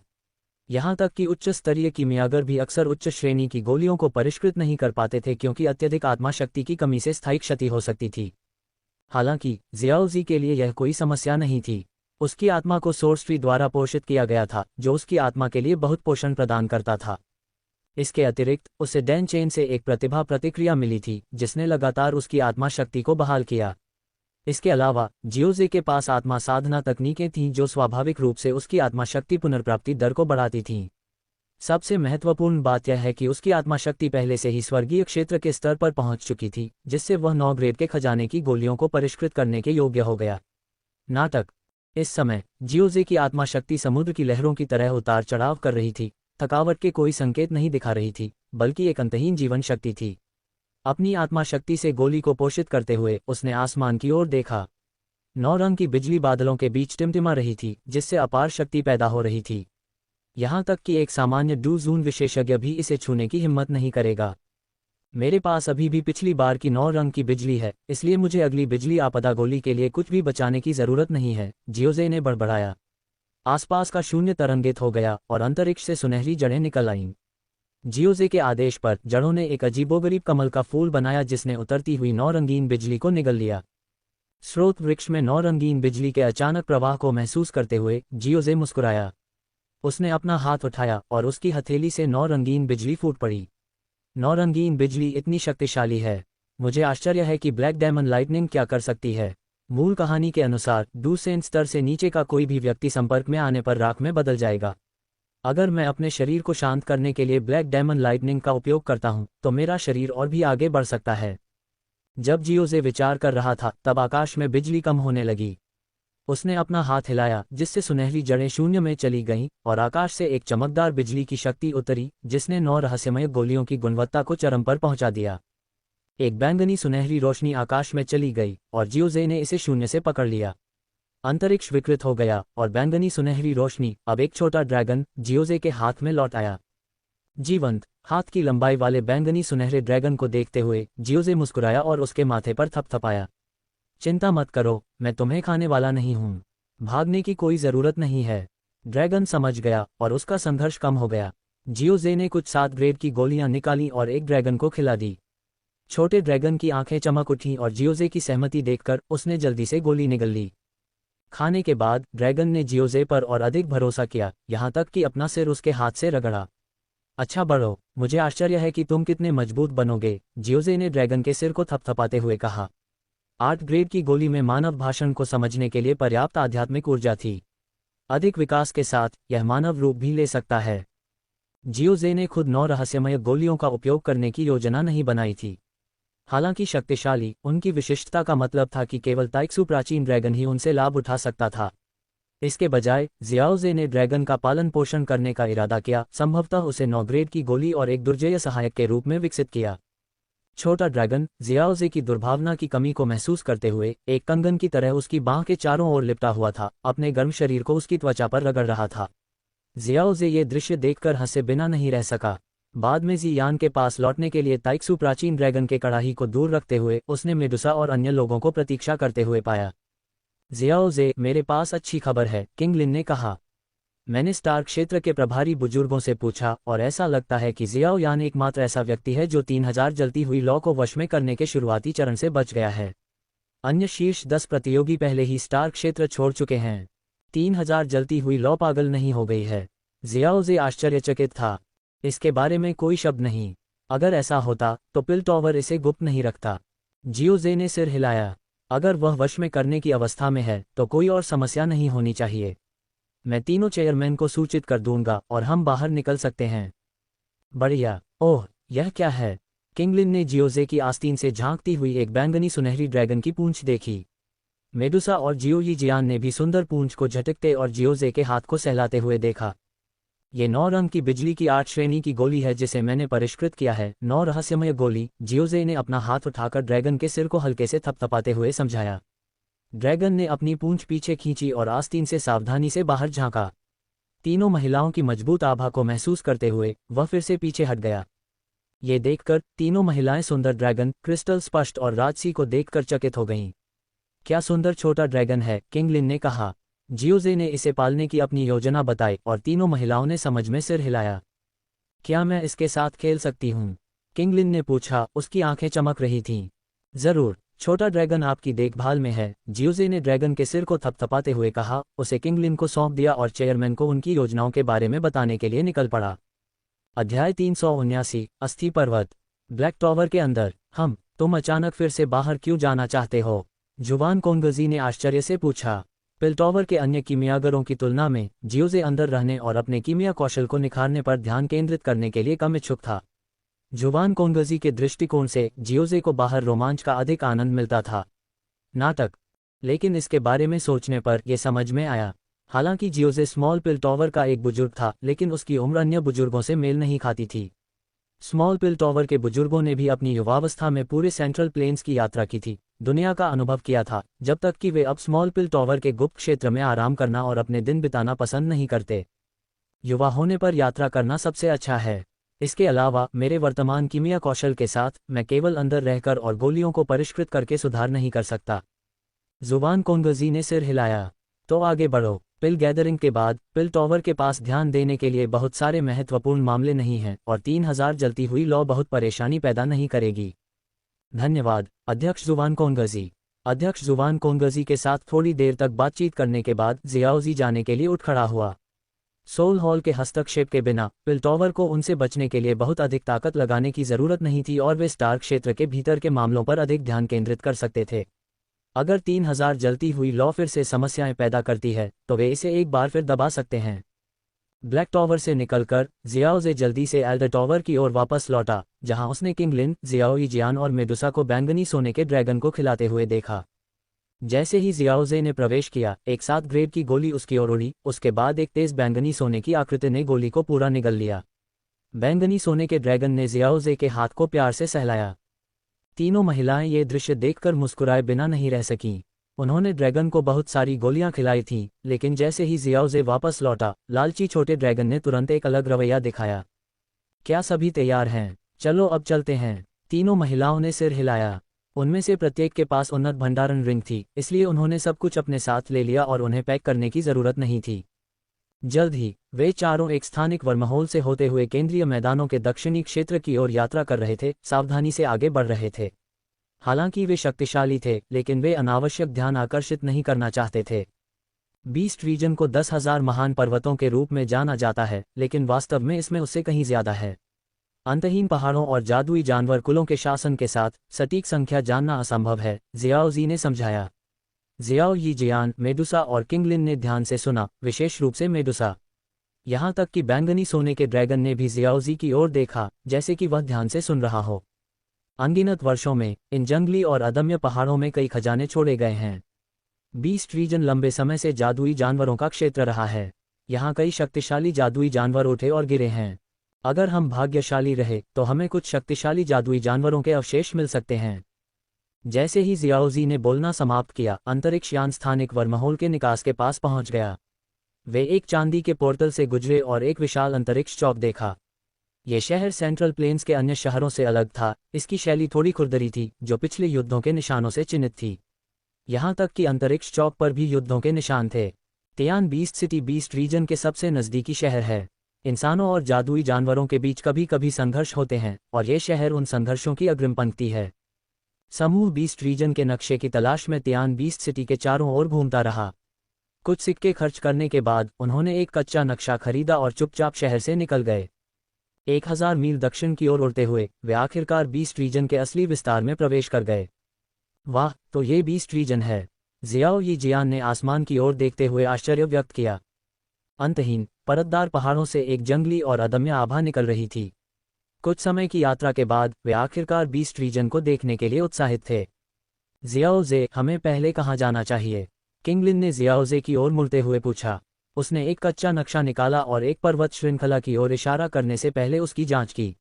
यहाँ तक कि उच्च स्तरीय कीमियागर भी अक्सर उच्च श्रेणी की गोलियों को परिष्कृत नहीं कर पाते थे क्योंकि अत्यधिक आत्मा शक्ति की कमी से स्थायी क्षति हो सकती थी। हालांकि जियाओजी के लिए यह कोई समस्या नहीं थी। उसकी आत्मा को सोर्स ट्री द्वारा पोषित किया गया था, जो उसकी आत्मा के लिए बहुत पोषण प्रदान करता था। इसके अतिरिक्त उसे डैन चेन से एक प्रतिभा प्रतिक्रिया मिली थी, जिसने लगातार उसकी आत्मा शक्ति को बहाल किया। इसके अलावा जियोजे के पास आत्मा साधना तकनीकें थीं जो स्वाभाविक रूप से उसकी आत्मा शक्ति पुनर्प्राप्ति दर को बढ़ाती थीं। सबसे महत्वपूर्ण बात यह है कि उसकी आत्मा शक्ति पहले से ही स्वर्गीय क्षेत्र के स्तर पर पहुंच चुकी थी, जिससे वह 9 ग्रेड के खजाने की गोलियों को परिष्कृत करने के योग्य हो गया। नाटक। इस समय जियोजे की आत्मा शक्ति समुद्र की लहरों की तरह उतार चढ़ाव कर रही थी। थकावट के कोई संकेत नहीं दिखा रही थी, बल्कि एक अंतहीन जीवन शक्ति थी। अपनी आत्मा शक्ति से गोली को पोषित करते हुए उसने आसमान की ओर देखा। 9 रंग की बिजली बादलों के बीच टिमटिमा रही थी, जिससे अपार शक्ति पैदा हो रही थी। यहाँ तक कि एक सामान्य डू जून विशेषज्ञ भी इसे छूने की हिम्मत नहीं करेगा। मेरे पास अभी भी पिछली बार की 9 रंग की बिजली है, इसलिए मुझे अगली बिजली आपदा गोली के लिए कुछ भी बचाने की जरूरत नहीं है, जियोजे ने बड़बड़ाया। आसपास का शून्य तरंगित हो गया और अंतरिक्ष से सुनहरी जड़ें निकल आईं। जियोजे के आदेश पर जड़ों ने एक अजीबोगरीब कमल का फूल बनाया जिसने उतरती हुई 9 रंगीन बिजली को निगल लिया। स्रोत वृक्ष में 9 रंगीन बिजली के अचानक प्रवाह को महसूस करते हुए जियोजे मुस्कुराया। उसने अपना हाथ उठाया और उसकी हथेली से 9 रंगीन बिजली फूट पड़ी। 9 रंगीन बिजली इतनी शक्तिशाली है, मुझे आश्चर्य है कि ब्लैक डायमंड लाइटनिंग क्या कर सकती है। मूल कहानी के अनुसार डूसेन स्तर से नीचे का कोई भी व्यक्ति संपर्क में आने पर राख में बदल जाएगा। अगर मैं अपने शरीर को शांत करने के लिए ब्लैक डायमंड लाइटनिंग का उपयोग करता हूं, तो मेरा शरीर और भी आगे बढ़ सकता है। जब जियोजे विचार कर रहा था, तब आकाश में बिजली कम होने लगी। उसने अपना हाथ हिलाया, जिससे सुनहरी जड़ें शून्य में चली गईं और आकाश से एक चमकदार बिजली की शक्ति उतरी, जिसने 9 रहस्यमय गोलियों की गुणवत्ता को चरम पर पहुंचा दिया। एक बैंगनी सुनहरी रोशनी आकाश में चली गई और जियोजे ने इसे शून्य से पकड़ लिया। अंतरिक्ष विकृत हो गया और बैंगनी सुनहरी रोशनी, अब एक छोटा ड्रैगन, जियोजे के हाथ में लौट आया। जीवंत, हाथ की लंबाई वाले बैंगनी सुनहरे ड्रैगन को देखते हुए जियोजे मुस्कुराया और उसके माथे पर थपथपाया। चिंता मत करो, मैं तुम्हें खाने वाला नहीं हूं। भागने की कोई जरूरत नहीं है। ड्रैगन समझ गया और उसका संघर्ष कम हो गया। जियोजे ने कुछ 7 ग्रेड की गोलियां निकाली और एक ड्रैगन को खिला दी। छोटे ड्रैगन की आंखें चमक उठीं और जियोजे की सहमति देखकर उसने जल्दी से गोली निगल ली। खाने के बाद ड्रैगन ने जियोजे पर और अधिक भरोसा किया, यहाँ तक कि अपना सिर उसके हाथ से रगड़ा। अच्छा बढ़ो, मुझे आश्चर्य है कि तुम कितने मजबूत बनोगे, जियोजे ने ड्रैगन के सिर को थपथपाते हुए कहा। 8 ग्रेड की गोली में मानव भाषण को समझने के लिए पर्याप्त आध्यात्मिक ऊर्जा थी। अधिक विकास के साथ यह मानव रूप भी ले सकता है। जियोजे ने खुद 9 रहस्यमय गोलियों का उपयोग करने की योजना नहीं बनाई थी। हालांकि शक्तिशाली, उनकी विशिष्टता का मतलब था कि केवल ताइक्सू प्राचीन ड्रैगन ही उनसे लाभ उठा सकता था। इसके बजाय जियाओजे ने ड्रैगन का पालन पोषण करने का इरादा किया, संभवतः उसे 9 ग्रेड की गोली और एक दुर्जेय सहायक के रूप में विकसित किया। छोटा ड्रैगन जियाओजे की दुर्भावना की कमी को महसूस करते हुए एक कंगन की तरह उसकी बांह के चारों ओर लिपटा हुआ था, अपने गर्म शरीर को उसकी त्वचा पर रगड़ रहा था। जियाओजे ये दृश्य देखकर हंसे बिना नहीं रह सका। बाद में जियान के पास लौटने के लिए ताइक्सू प्राचीन ड्रैगन के कड़ाही को दूर रखते हुए उसने मेडुसा और अन्य लोगों को प्रतीक्षा करते हुए पाया। जियाओजे, मेरे पास अच्छी खबर है, किंग लिन ने कहा। मैंने स्टार क्षेत्र के प्रभारी बुजुर्गों से पूछा और ऐसा लगता है कि जियाओ यान एकमात्र ऐसा व्यक्ति है जो 3000 जलती हुई लौ को वश में करने के शुरुआती चरण से बच गया है। अन्य शीर्ष 10 प्रतियोगी पहले ही स्टार क्षेत्र छोड़ चुके हैं। 3000 जलती हुई लौ पागल नहीं हो गई है। जियाओजे आश्चर्यचकित था। इसके बारे में कोई शब्द नहीं। अगर ऐसा होता तो पिलटॉवर इसे गुप्त नहीं रखता। जियोजे ने सिर हिलाया। अगर वह वश में करने की अवस्था में है तो कोई और समस्या नहीं होनी चाहिए। मैं तीनों चेयरमैन को सूचित कर दूंगा और हम बाहर निकल सकते हैं। बढ़िया। ओह, यह क्या है? किंगलिन ने जियोजे की आस्तीन से झांकती हुई एक बैंगनी सुनहरी ड्रैगन की पूंछ देखी। मेडुसा और जियोई जियान ने भी सुंदर पूंछ को झटकते और जियोजे के हाथ को सहलाते हुए देखा। ये 9 रंग की बिजली की 8 श्रेणी की गोली है जिसे मैंने परिष्कृत किया है। 9 रहस्यमय गोली, जियोजे ने अपना हाथ उठाकर ड्रैगन के सिर को हल्के से थपथपाते हुए समझाया। ड्रैगन ने अपनी पूंछ पीछे खींची और आस्तीन से सावधानी से बाहर झांका। तीनों महिलाओं की मजबूत आभा को महसूस करते हुए वह फिर से पीछे हट गया। ये देखकर तीनों महिलाएं सुंदर ड्रैगन, क्रिस्टल स्पष्ट और राजसी को देखकर चकित हो गईं। क्या सुंदर छोटा ड्रैगन है, किंगलिन ने कहा। जियोजे ने इसे पालने की अपनी योजना बताई और तीनों महिलाओं ने समझ में सिर हिलाया। क्या मैं इसके साथ खेल सकती हूँ? किंगलिन ने पूछा, उसकी आंखें चमक रही थीं। जरूर, छोटा ड्रैगन आपकी देखभाल में है, जियोजे ने ड्रैगन के सिर को थपथपाते हुए कहा। उसे किंगलिन को सौंप दिया और चेयरमैन को उनकी योजनाओं के बारे में बताने के लिए निकल पड़ा। अध्याय 379, अस्थि पर्वत। ब्लैक टॉवर के अंदर। तुम अचानक फिर से बाहर क्यों जाना चाहते हो? जुवान कोंगजी ने आश्चर्य से पूछा। पिलटॉवर के अन्य कीमियागरों की तुलना में जियोजे अंदर रहने और अपने कीमिया कौशल को निखारने पर ध्यान केंद्रित करने के लिए कम इच्छुक था। जुवान कोंगजी के दृष्टिकोण से जियोजे को बाहर रोमांच का अधिक आनंद मिलता था। नाटक। लेकिन इसके बारे में सोचने पर यह समझ में आया। हालांकि जियोजे स्मॉल पिलटॉवर का एक बुजुर्ग था, लेकिन उसकी उम्र अन्य बुजुर्गों से मेल नहीं खाती थी। स्मॉल पिलटॉवर के बुजुर्गों ने भी अपनी युवावस्था में पूरे सेंट्रल प्लेन्स की यात्रा की थी, दुनिया का अनुभव किया था, जब तक कि वे अब स्मॉल पिलटॉवर के गुप्त क्षेत्र में आराम करना और अपने दिन बिताना पसंद नहीं करते। युवा होने पर यात्रा करना सबसे अच्छा है। इसके अलावा मेरे वर्तमान कीमिया कौशल के साथ मैं केवल अंदर रहकर और गोलियों को परिष्कृत करके सुधार नहीं कर सकता। जुवान कोंगजी ने सिर हिलाया। तो आगे बढ़ो। पिल गैदरिंग के बाद पिल टॉवर के पास ध्यान देने के लिए बहुत सारे महत्वपूर्ण मामले नहीं हैं और 3000 जलती हुई लौ बहुत परेशानी पैदा नहीं करेगी। धन्यवाद, अध्यक्ष जुवान कोंगजी। अध्यक्ष जुवान कोंगजी के साथ थोड़ी देर तक बातचीत करने के बाद जियाओजी जाने के लिए उठ खड़ा हुआ। सोल हॉल के हस्तक्षेप के बिना पिल टॉवर को उनसे बचने के लिए बहुत अधिक ताकत लगाने की जरूरत नहीं थी और वे स्टार क्षेत्र के भीतर के मामलों पर अधिक ध्यान केंद्रित कर सकते थे। अगर 3000 जलती हुई लौ फिर से समस्याएं पैदा करती है तो वे इसे एक बार फिर दबा सकते हैं। ब्लैक टॉवर से निकलकर जियाओजे जल्दी से एल्डर टॉवर की ओर वापस लौटा, जहां उसने किंगलिन, जियाओई जियान और मेडुसा को बैंगनी सोने के ड्रैगन को खिलाते हुए देखा। जैसे ही जियाओजे ने प्रवेश किया, एक 7 ग्रेड की गोली उसकी ओर उड़ी। उसके बाद एक तेज बैंगनी सोने की आकृति ने गोली को पूरा निगल लिया। बैंगनी सोने के ड्रैगन ने जियाओजे के हाथ को प्यार से सहलाया। तीनों महिलाएं ये दृश्य देखकर मुस्कुराए बिना नहीं रह सकीं। उन्होंने ड्रैगन को बहुत सारी गोलियां खिलाई थीं, लेकिन जैसे ही जियाओजे वापस लौटा, लालची छोटे ड्रैगन ने तुरंत एक अलग रवैया दिखाया। क्या सभी तैयार हैं? चलो अब चलते हैं। तीनों महिलाओं ने सिर हिलाया। उनमें से प्रत्येक के पास उन्नत भंडारण रिंग थी, इसलिए उन्होंने सब कुछ अपने साथ ले लिया और उन्हें पैक करने की जरूरत नहीं थी। जल्द ही वे चारों एक स्थानिक वर्महोल से होते हुए केंद्रीय मैदानों के दक्षिणी क्षेत्र की ओर यात्रा कर रहे थे, सावधानी से आगे बढ़ रहे थे। हालांकि वे शक्तिशाली थे, लेकिन वे अनावश्यक ध्यान आकर्षित नहीं करना चाहते थे। बीस्ट रीजन को 10,000 महान पर्वतों के रूप में जाना जाता है, लेकिन वास्तव में इसमें उससे कहीं ज्यादा है। अंतहीन पहाड़ों और जादुई जानवर कुलों के शासन के साथ सटीक संख्या जानना असंभव है, जियाओ जी ने समझाया। जियाओ यी जियान, मेडुसा और किंगलिन ने ध्यान से सुना, विशेष रूप से मेडुसा। यहाँ तक कि बैंगनी सोने के ड्रैगन ने भी जियाओ जी की ओर देखा, जैसे कि वह ध्यान से सुन रहा हो। अनगिनत वर्षों में इन जंगली और अदम्य पहाड़ों में कई खजाने छोड़े गए हैं। बीस्ट रीजन लंबे समय से जादुई जानवरों का क्षेत्र रहा है। यहाँ कई शक्तिशाली जादुई जानवर उठे और गिरे हैं। अगर हम भाग्यशाली रहे तो हमें कुछ शक्तिशाली जादुई जानवरों के अवशेष मिल सकते हैं। जैसे ही जियाओजी ने बोलना समाप्त किया, अंतरिक्ष यान स्थानिक वर्महोल के निकास के पास पहुंच गया। वे एक चांदी के पोर्टल से गुजरे और एक विशाल अंतरिक्ष चौक देखा। ये शहर सेंट्रल प्लेन्स के अन्य शहरों से अलग था। इसकी शैली थोड़ी खुरदरी थी, जो पिछले युद्धों के निशानों से चिन्हित थी। यहाँ तक कि अंतरिक्ष चौक पर भी युद्धों के निशान थे। तियान बीस्ट सिटी बीस्ट रीजन के सबसे नज़दीकी शहर है। इंसानों और जादुई जानवरों के बीच कभी कभी संघर्ष होते हैं, और ये शहर उन संघर्षों की अग्रिम पंक्ति है। समूह बीस्ट रीजन के नक्शे की तलाश में तियान बीस्ट सिटी के चारों ओर घूमता रहा। कुछ सिक्के खर्च करने के बाद उन्होंने एक कच्चा नक्शा खरीदा और चुपचाप शहर से निकल गए। 1000 मील दक्षिण की ओर उड़ते हुए वे आखिरकार बीस्ट रीजन के असली विस्तार में प्रवेश कर गए। वाह, तो ये बीस्ट रीजन है, जियाओ यी जियान ने आसमान की ओर देखते हुए आश्चर्य व्यक्त किया। अंतहीन परतदार पहाड़ों से एक जंगली और अदम्य आभा निकल रही थी। कुछ समय की यात्रा के बाद वे आखिरकार बीस्ट रीजन को देखने के लिए उत्साहित थे। जियाओ जे, हमें पहले कहाँ जाना चाहिए? किंगलिन ने जियाओ जे की ओर मुड़ते हुए पूछा। उसने एक कच्चा नक्शा निकाला और एक पर्वत श्रृंखला की ओर इशारा करने से पहले उसकी जांच की।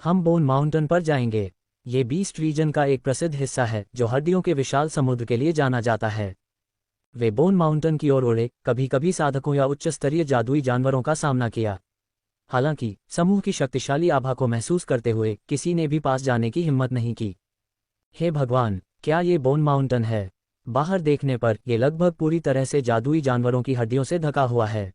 हम बोन माउंटेन पर जाएंगे। ये बीस्ट रीजन का एक प्रसिद्ध हिस्सा है जो हड्डियों के विशाल समुद्र के लिए जाना जाता है। वे बोन माउंटेन की ओर उड़े, कभी कभी साधकों या उच्च स्तरीय जादुई जानवरों का सामना किया। हालांकि समूह की शक्तिशाली आभा को महसूस करते हुए किसी ने भी पास जाने की हिम्मत नहीं की। हे भगवान, क्या ये बोन माउंटेन है? बाहर देखने पर यह लगभग पूरी तरह से जादुई जानवरों की हड्डियों से ढका हुआ है।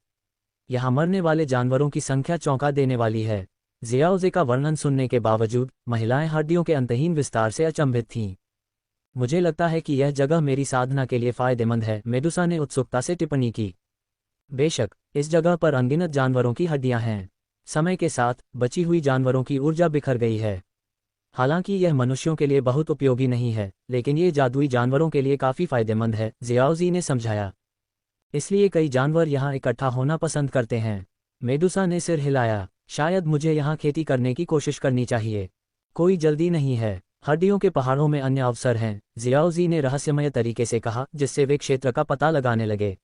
यहाँ मरने वाले जानवरों की संख्या चौंका देने वाली है। जियाओजे का वर्णन सुनने के बावजूद महिलाएं हड्डियों के अंतहीन विस्तार से अचंभित थीं। मुझे लगता है कि यह जगह मेरी साधना के लिए फायदेमंद है, मेडुसा ने उत्सुकता से टिप्पणी की। बेशक, इस जगह पर अनगिनत जानवरों की हड्डियां हैं। समय के साथ बची हुई जानवरों की ऊर्जा बिखर गई है। हालांकि यह मनुष्यों के लिए बहुत उपयोगी नहीं है, लेकिन ये जादुई जानवरों के लिए काफ़ी फायदेमंद है, जियाओजी ने समझाया। इसलिए कई जानवर यहाँ इकट्ठा होना पसंद करते हैं। मेडुसा ने सिर हिलाया। शायद मुझे यहाँ खेती करने की कोशिश करनी चाहिए। कोई जल्दी नहीं है, हड्डियों के पहाड़ों में अन्य अवसर हैं, जियाओजी ने रहस्यमय तरीके से कहा, जिससे वे क्षेत्र का पता लगाने लगे।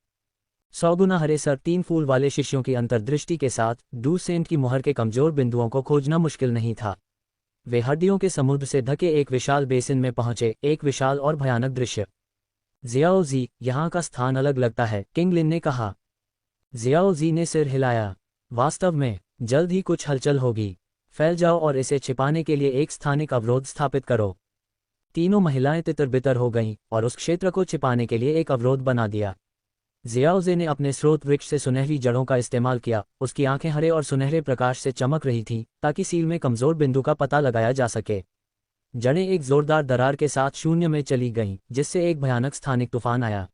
100 गुना हरे सर 3 फूल वाले शिष्यों की अंतर्दृष्टि के साथ डू सेंट की मुहर के कमजोर बिंदुओं को खोजना मुश्किल नहीं था। वे हड्डियों के समुद्र से ढके एक विशाल बेसिन में पहुंचे, एक विशाल और भयानक दृश्य। जियाओ जी, यहाँ का स्थान अलग लगता है, किंगलिन ने कहा। जियाओ जी ने सिर हिलाया। वास्तव में जल्द ही कुछ हलचल होगी। फैल जाओ और इसे छिपाने के लिए एक स्थानिक अवरोध स्थापित करो। तीनों महिलाएं तितर-बितर हो गईं और उस क्षेत्र को छिपाने के लिए एक अवरोध बना दिया। जियाओजे ने अपने स्रोत वृक्ष से सुनहरी जड़ों का इस्तेमाल किया। उसकी आंखें हरे और सुनहरे प्रकाश से चमक रही थीं, ताकि सील में कमजोर बिंदु का पता लगाया जा सके। जड़ें एक जोरदार दरार के साथ शून्य में चली गईं, जिससे एक भयानक स्थानिक तूफान आया।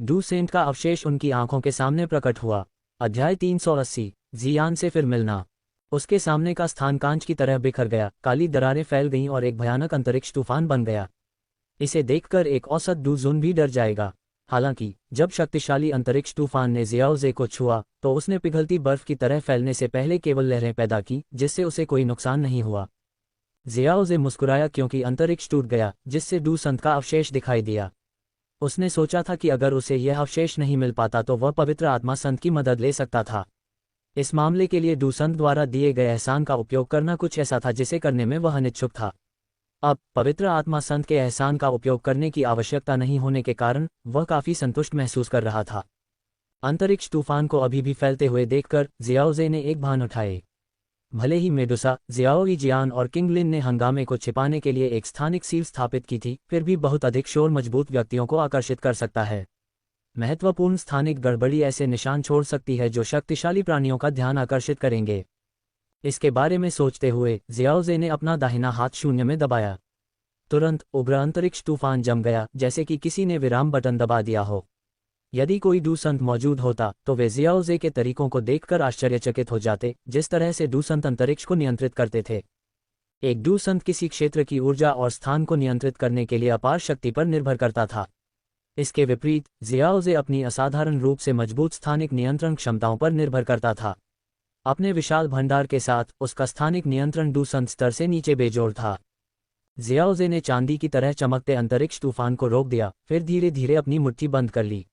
डू सेंट का अवशेष उनकी आंखों के सामने प्रकट हुआ। अध्याय 380, जियान से फिर मिलना। उसके सामने का स्थान कांच की तरह बिखर गया, काली दरारें फैल गईं और एक भयानक अंतरिक्ष तूफान बन गया। इसे देखकर एक औसत डूजोन भी डर जाएगा। हालांकि जब शक्तिशाली अंतरिक्ष तूफान ने जियाओजे को छुआ, तो उसने पिघलती बर्फ की तरह फैलने से पहले केवल लहरें पैदा की, जिससे उसे कोई नुकसान नहीं हुआ। जियाओजे मुस्कुराया क्योंकि अंतरिक्ष टूट गया, जिससे डू संत का अवशेष दिखाई दिया। उसने सोचा था कि अगर उसे यह अवशेष नहीं मिल पाता तो वह पवित्र आत्मा संत की मदद ले सकता था। इस मामले के लिए डू संत द्वारा दिए गए एहसान का उपयोग करना कुछ ऐसा था जिसे करने में वह अनिच्छुक था। अब पवित्र आत्मा संत के एहसान का उपयोग करने की आवश्यकता नहीं होने के कारण वह काफी संतुष्ट महसूस कर रहा था। अंतरिक्ष तूफान को अभी भी फैलते हुए देखकर जियाओजे ने एक भान उठाए। भले ही मेडुसा, जियाओ यी जियान और किंगलिन ने हंगामे को छिपाने के लिए एक स्थानिक सील स्थापित की थी, फिर भी बहुत अधिक शोर मजबूत व्यक्तियों को आकर्षित कर सकता है। महत्वपूर्ण स्थानिक गड़बड़ी ऐसे निशान छोड़ सकती है जो शक्तिशाली प्राणियों का ध्यान आकर्षित करेंगे। इसके बारे में सोचते हुए जियाओजे ने अपना दाहिना हाथ शून्य में दबाया। तुरंत उग्र अंतरिक्ष तूफान जम गया, जैसे कि किसी ने विराम बटन दबा दिया हो। यदि कोई डूसंत मौजूद होता तो वे जियाओजे के तरीकों को देखकर आश्चर्यचकित हो जाते, जिस तरह से डूसंत अंतरिक्ष को नियंत्रित करते थे। एक डूसंत किसी क्षेत्र की ऊर्जा और स्थान को नियंत्रित करने के लिए अपार शक्ति पर निर्भर करता था। इसके विपरीत जियाओजे अपनी असाधारण रूप से मजबूत स्थानिक नियंत्रण क्षमताओं पर निर्भर करता था। अपने विशाल भंडार के साथ उसका स्थानिक नियंत्रण डूसंत स्तर से नीचे बेजोड़ था। जियाओजे ने चांदी की तरह चमकते अंतरिक्ष तूफान को रोक दिया, फिर धीरे धीरे अपनी मुट्ठी बंद कर ली।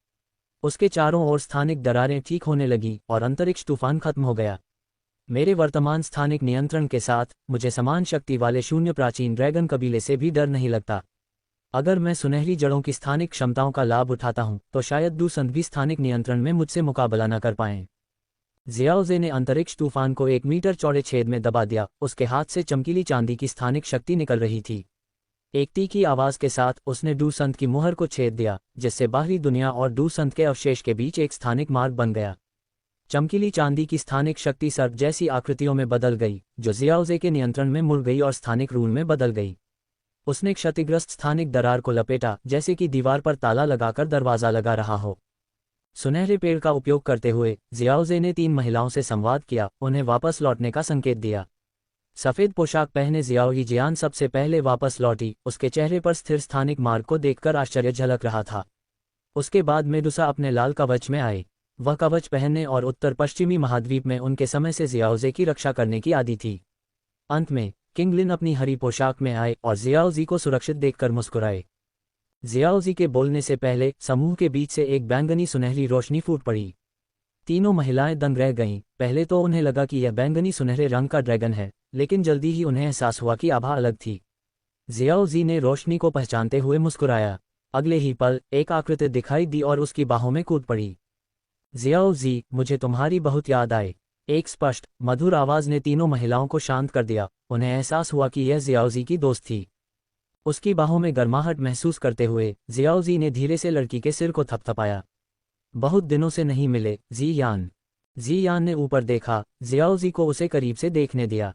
उसके चारों ओर स्थानिक दरारें ठीक होने लगीं और अंतरिक्ष तूफान खत्म हो गया। मेरे वर्तमान स्थानिक नियंत्रण के साथ मुझे समान शक्ति वाले शून्य प्राचीन ड्रैगन कबीले से भी डर नहीं लगता। अगर मैं सुनहरी जड़ों की स्थानिक क्षमताओं का लाभ उठाता हूं तो शायद डूसंत भी स्थानिक नियंत्रण में मुझसे मुकाबला न कर पाएं। जियाओजे ने अंतरिक्ष तूफान को 1 मीटर चौड़े छेद में दबा दिया। उसके हाथ से चमकीली चांदी की स्थानिक शक्ति निकल रही थी। एक तीखी आवाज के साथ उसने डूसंत की मुहर को छेद दिया, जिससे बाहरी दुनिया और डूसंत के अवशेष के बीच एक स्थानिक मार्ग बन गया। चमकीली चांदी की स्थानिक शक्ति सर्प जैसी आकृतियों में बदल गई, जो जियाओजे के नियंत्रण में मुड़ गई और स्थानिक रूल में बदल गई। उसने क्षतिग्रस्त स्थानिक दरार को लपेटा, जैसे कि दीवार पर ताला लगाकर दरवाजा लगा रहा हो। सुनहरे पेड़ का उपयोग करते हुए जियाओजे ने 3 महिलाओं से संवाद किया, उन्हें वापस लौटने का संकेत दिया। सफेद पोशाक पहने जियाओ जियान सबसे पहले वापस लौटी। उसके चेहरे पर स्थिर स्थानिक मार्ग को देखकर आश्चर्य झलक रहा था। उसके बाद मेडुसा अपने लाल कवच में आए। वह कवच पहनने और उत्तर पश्चिमी महाद्वीप में उनके समय से जियाओजे की रक्षा करने की आदी थी। अंत में किंगलिन अपनी हरी पोशाक में आए और जियाओजी को सुरक्षित देखकर मुस्कुराए। जियाओजी के बोलने से पहले समूह के बीच से एक बैंगनी सुनहरी रोशनी फूट पड़ी। तीनों महिलाएं दंग रह गईं। पहले तो उन्हें लगा कि यह बैंगनी सुनहरे रंग का ड्रैगन है, लेकिन जल्दी ही उन्हें एहसास हुआ कि आभा अलग थी। जियाओजी ने रोशनी को पहचानते हुए मुस्कुराया। अगले ही पल एक आकृति दिखाई दी और उसकी बाहों में कूद पड़ी। जियाओजी, मुझे तुम्हारी बहुत याद आई। एक स्पष्ट मधुर आवाज ने तीनों महिलाओं को शांत कर दिया। उन्हें एहसास हुआ कि यह जियाओजी की दोस्त थी। उसकी बाहों में गर्माहट महसूस करते हुए जियाओजी ने धीरे से लड़की के सिर को थपथपाया। बहुत दिनों से नहीं मिले, जियान। जियान ने ऊपर देखा। जियाओजी को उसे करीब से देखने दिया।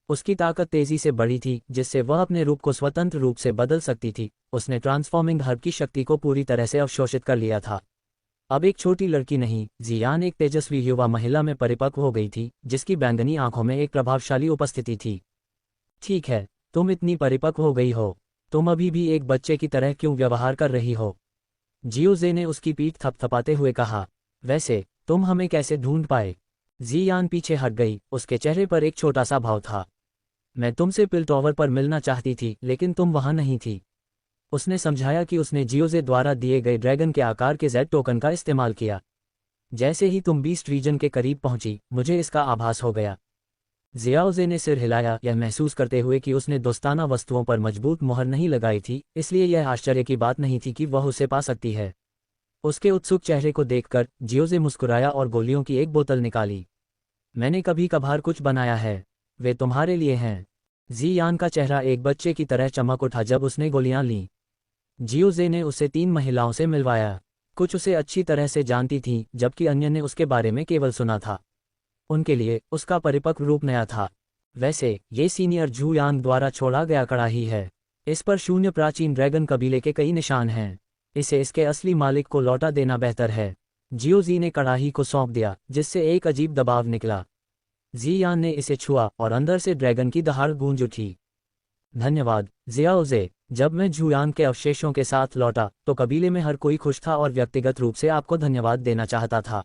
उसकी ताकत तेजी से बढ़ी थी, जिससे वह अपने रूप को स्वतंत्र रूप से बदल सकती थी। उसने ट्रांसफॉर्मिंग हर्ब की शक्ति को पूरी तरह से अवशोषित कर लिया था। अब एक छोटी लड़की नहीं, जियान एक तेजस्वी युवा महिला में परिपक्व हो गई थी, जिसकी बैंगनी आंखों में एक प्रभावशाली उपस्थिति थी। ठीक है, तुम इतनी परिपक्व हो गई हो, तुम अभी भी एक बच्चे की तरह क्यों व्यवहार कर रही हो? जियोजे ने उसकी पीठ थपथपाते हुए कहा। वैसे तुम हमें कैसे ढूंढ पाए? जियान पीछे हट गई। उसके चेहरे पर एक छोटा सा भाव था। मैं तुमसे पिल टॉवर पर मिलना चाहती थी, लेकिन तुम वहां नहीं थी। उसने समझाया कि उसने जियोजे द्वारा दिए गए ड्रैगन के आकार के Z टोकन का इस्तेमाल किया। जैसे ही तुम बीस्ट रीजन के करीब पहुंची, मुझे इसका आभास हो गया। जियाओजे ने सिर हिलाया, यह महसूस करते हुए कि उसने दोस्ताना वस्तुओं पर मजबूत मोहर नहीं लगाई थी, इसलिए यह आश्चर्य की बात नहीं थी कि वह उसे पा सकती है। उसके उत्सुक चेहरे को देखकर जियोजे मुस्कुराया और गोलियों की एक बोतल निकाली। मैंने कभी कभार कुछ बनाया है, वे तुम्हारे लिए हैं। जियान का चेहरा एक बच्चे की तरह चमक उठा जब उसने गोलियां लीं। जियोजे ने उसे 3 महिलाओं से मिलवाया। कुछ उसे अच्छी तरह से जानती थीं, जबकि अन्य ने उसके बारे में केवल सुना था। उनके लिए उसका परिपक्व रूप नया था। वैसे ये सीनियर झूयांग द्वारा छोड़ा गया कड़ाही है। इस पर शून्य प्राचीन ड्रैगन कबीले के कई निशान हैं। इसे इसके असली मालिक को लौटा देना बेहतर है। जियोजी ने कड़ाही को सौंप दिया, जिससे एक अजीब दबाव निकला। जियान ने इसे छुआ और अंदर से ड्रैगन की दहाड़ गूंज उठी। धन्यवाद जियाओजे। जब मैं झूयांग के अवशेषों के साथ लौटा तो कबीले में हर कोई खुश था और व्यक्तिगत रूप से आपको धन्यवाद देना चाहता था।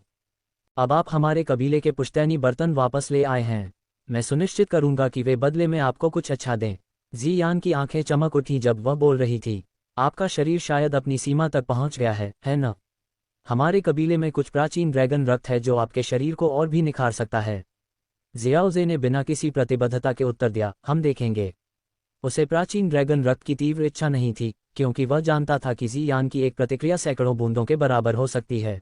अब आप हमारे कबीले के पुश्तैनी बर्तन वापस ले आए हैं। मैं सुनिश्चित करूंगा कि वे बदले में आपको कुछ अच्छा दें। जियान की आंखें चमक उठी जब वह बोल रही थी। आपका शरीर शायद अपनी सीमा तक पहुंच गया है न? हमारे कबीले में कुछ प्राचीन ड्रैगन रक्त है जो आपके शरीर को और भी निखार सकता है। जियाओजे ने बिना किसी प्रतिबद्धता के उत्तर दिया, हम देखेंगे। उसे प्राचीन ड्रैगन रक्त की तीव्र इच्छा नहीं थी, क्योंकि वह जानता था कि जियान की एक प्रतिक्रिया सैकड़ों बूंदों के बराबर हो सकती है।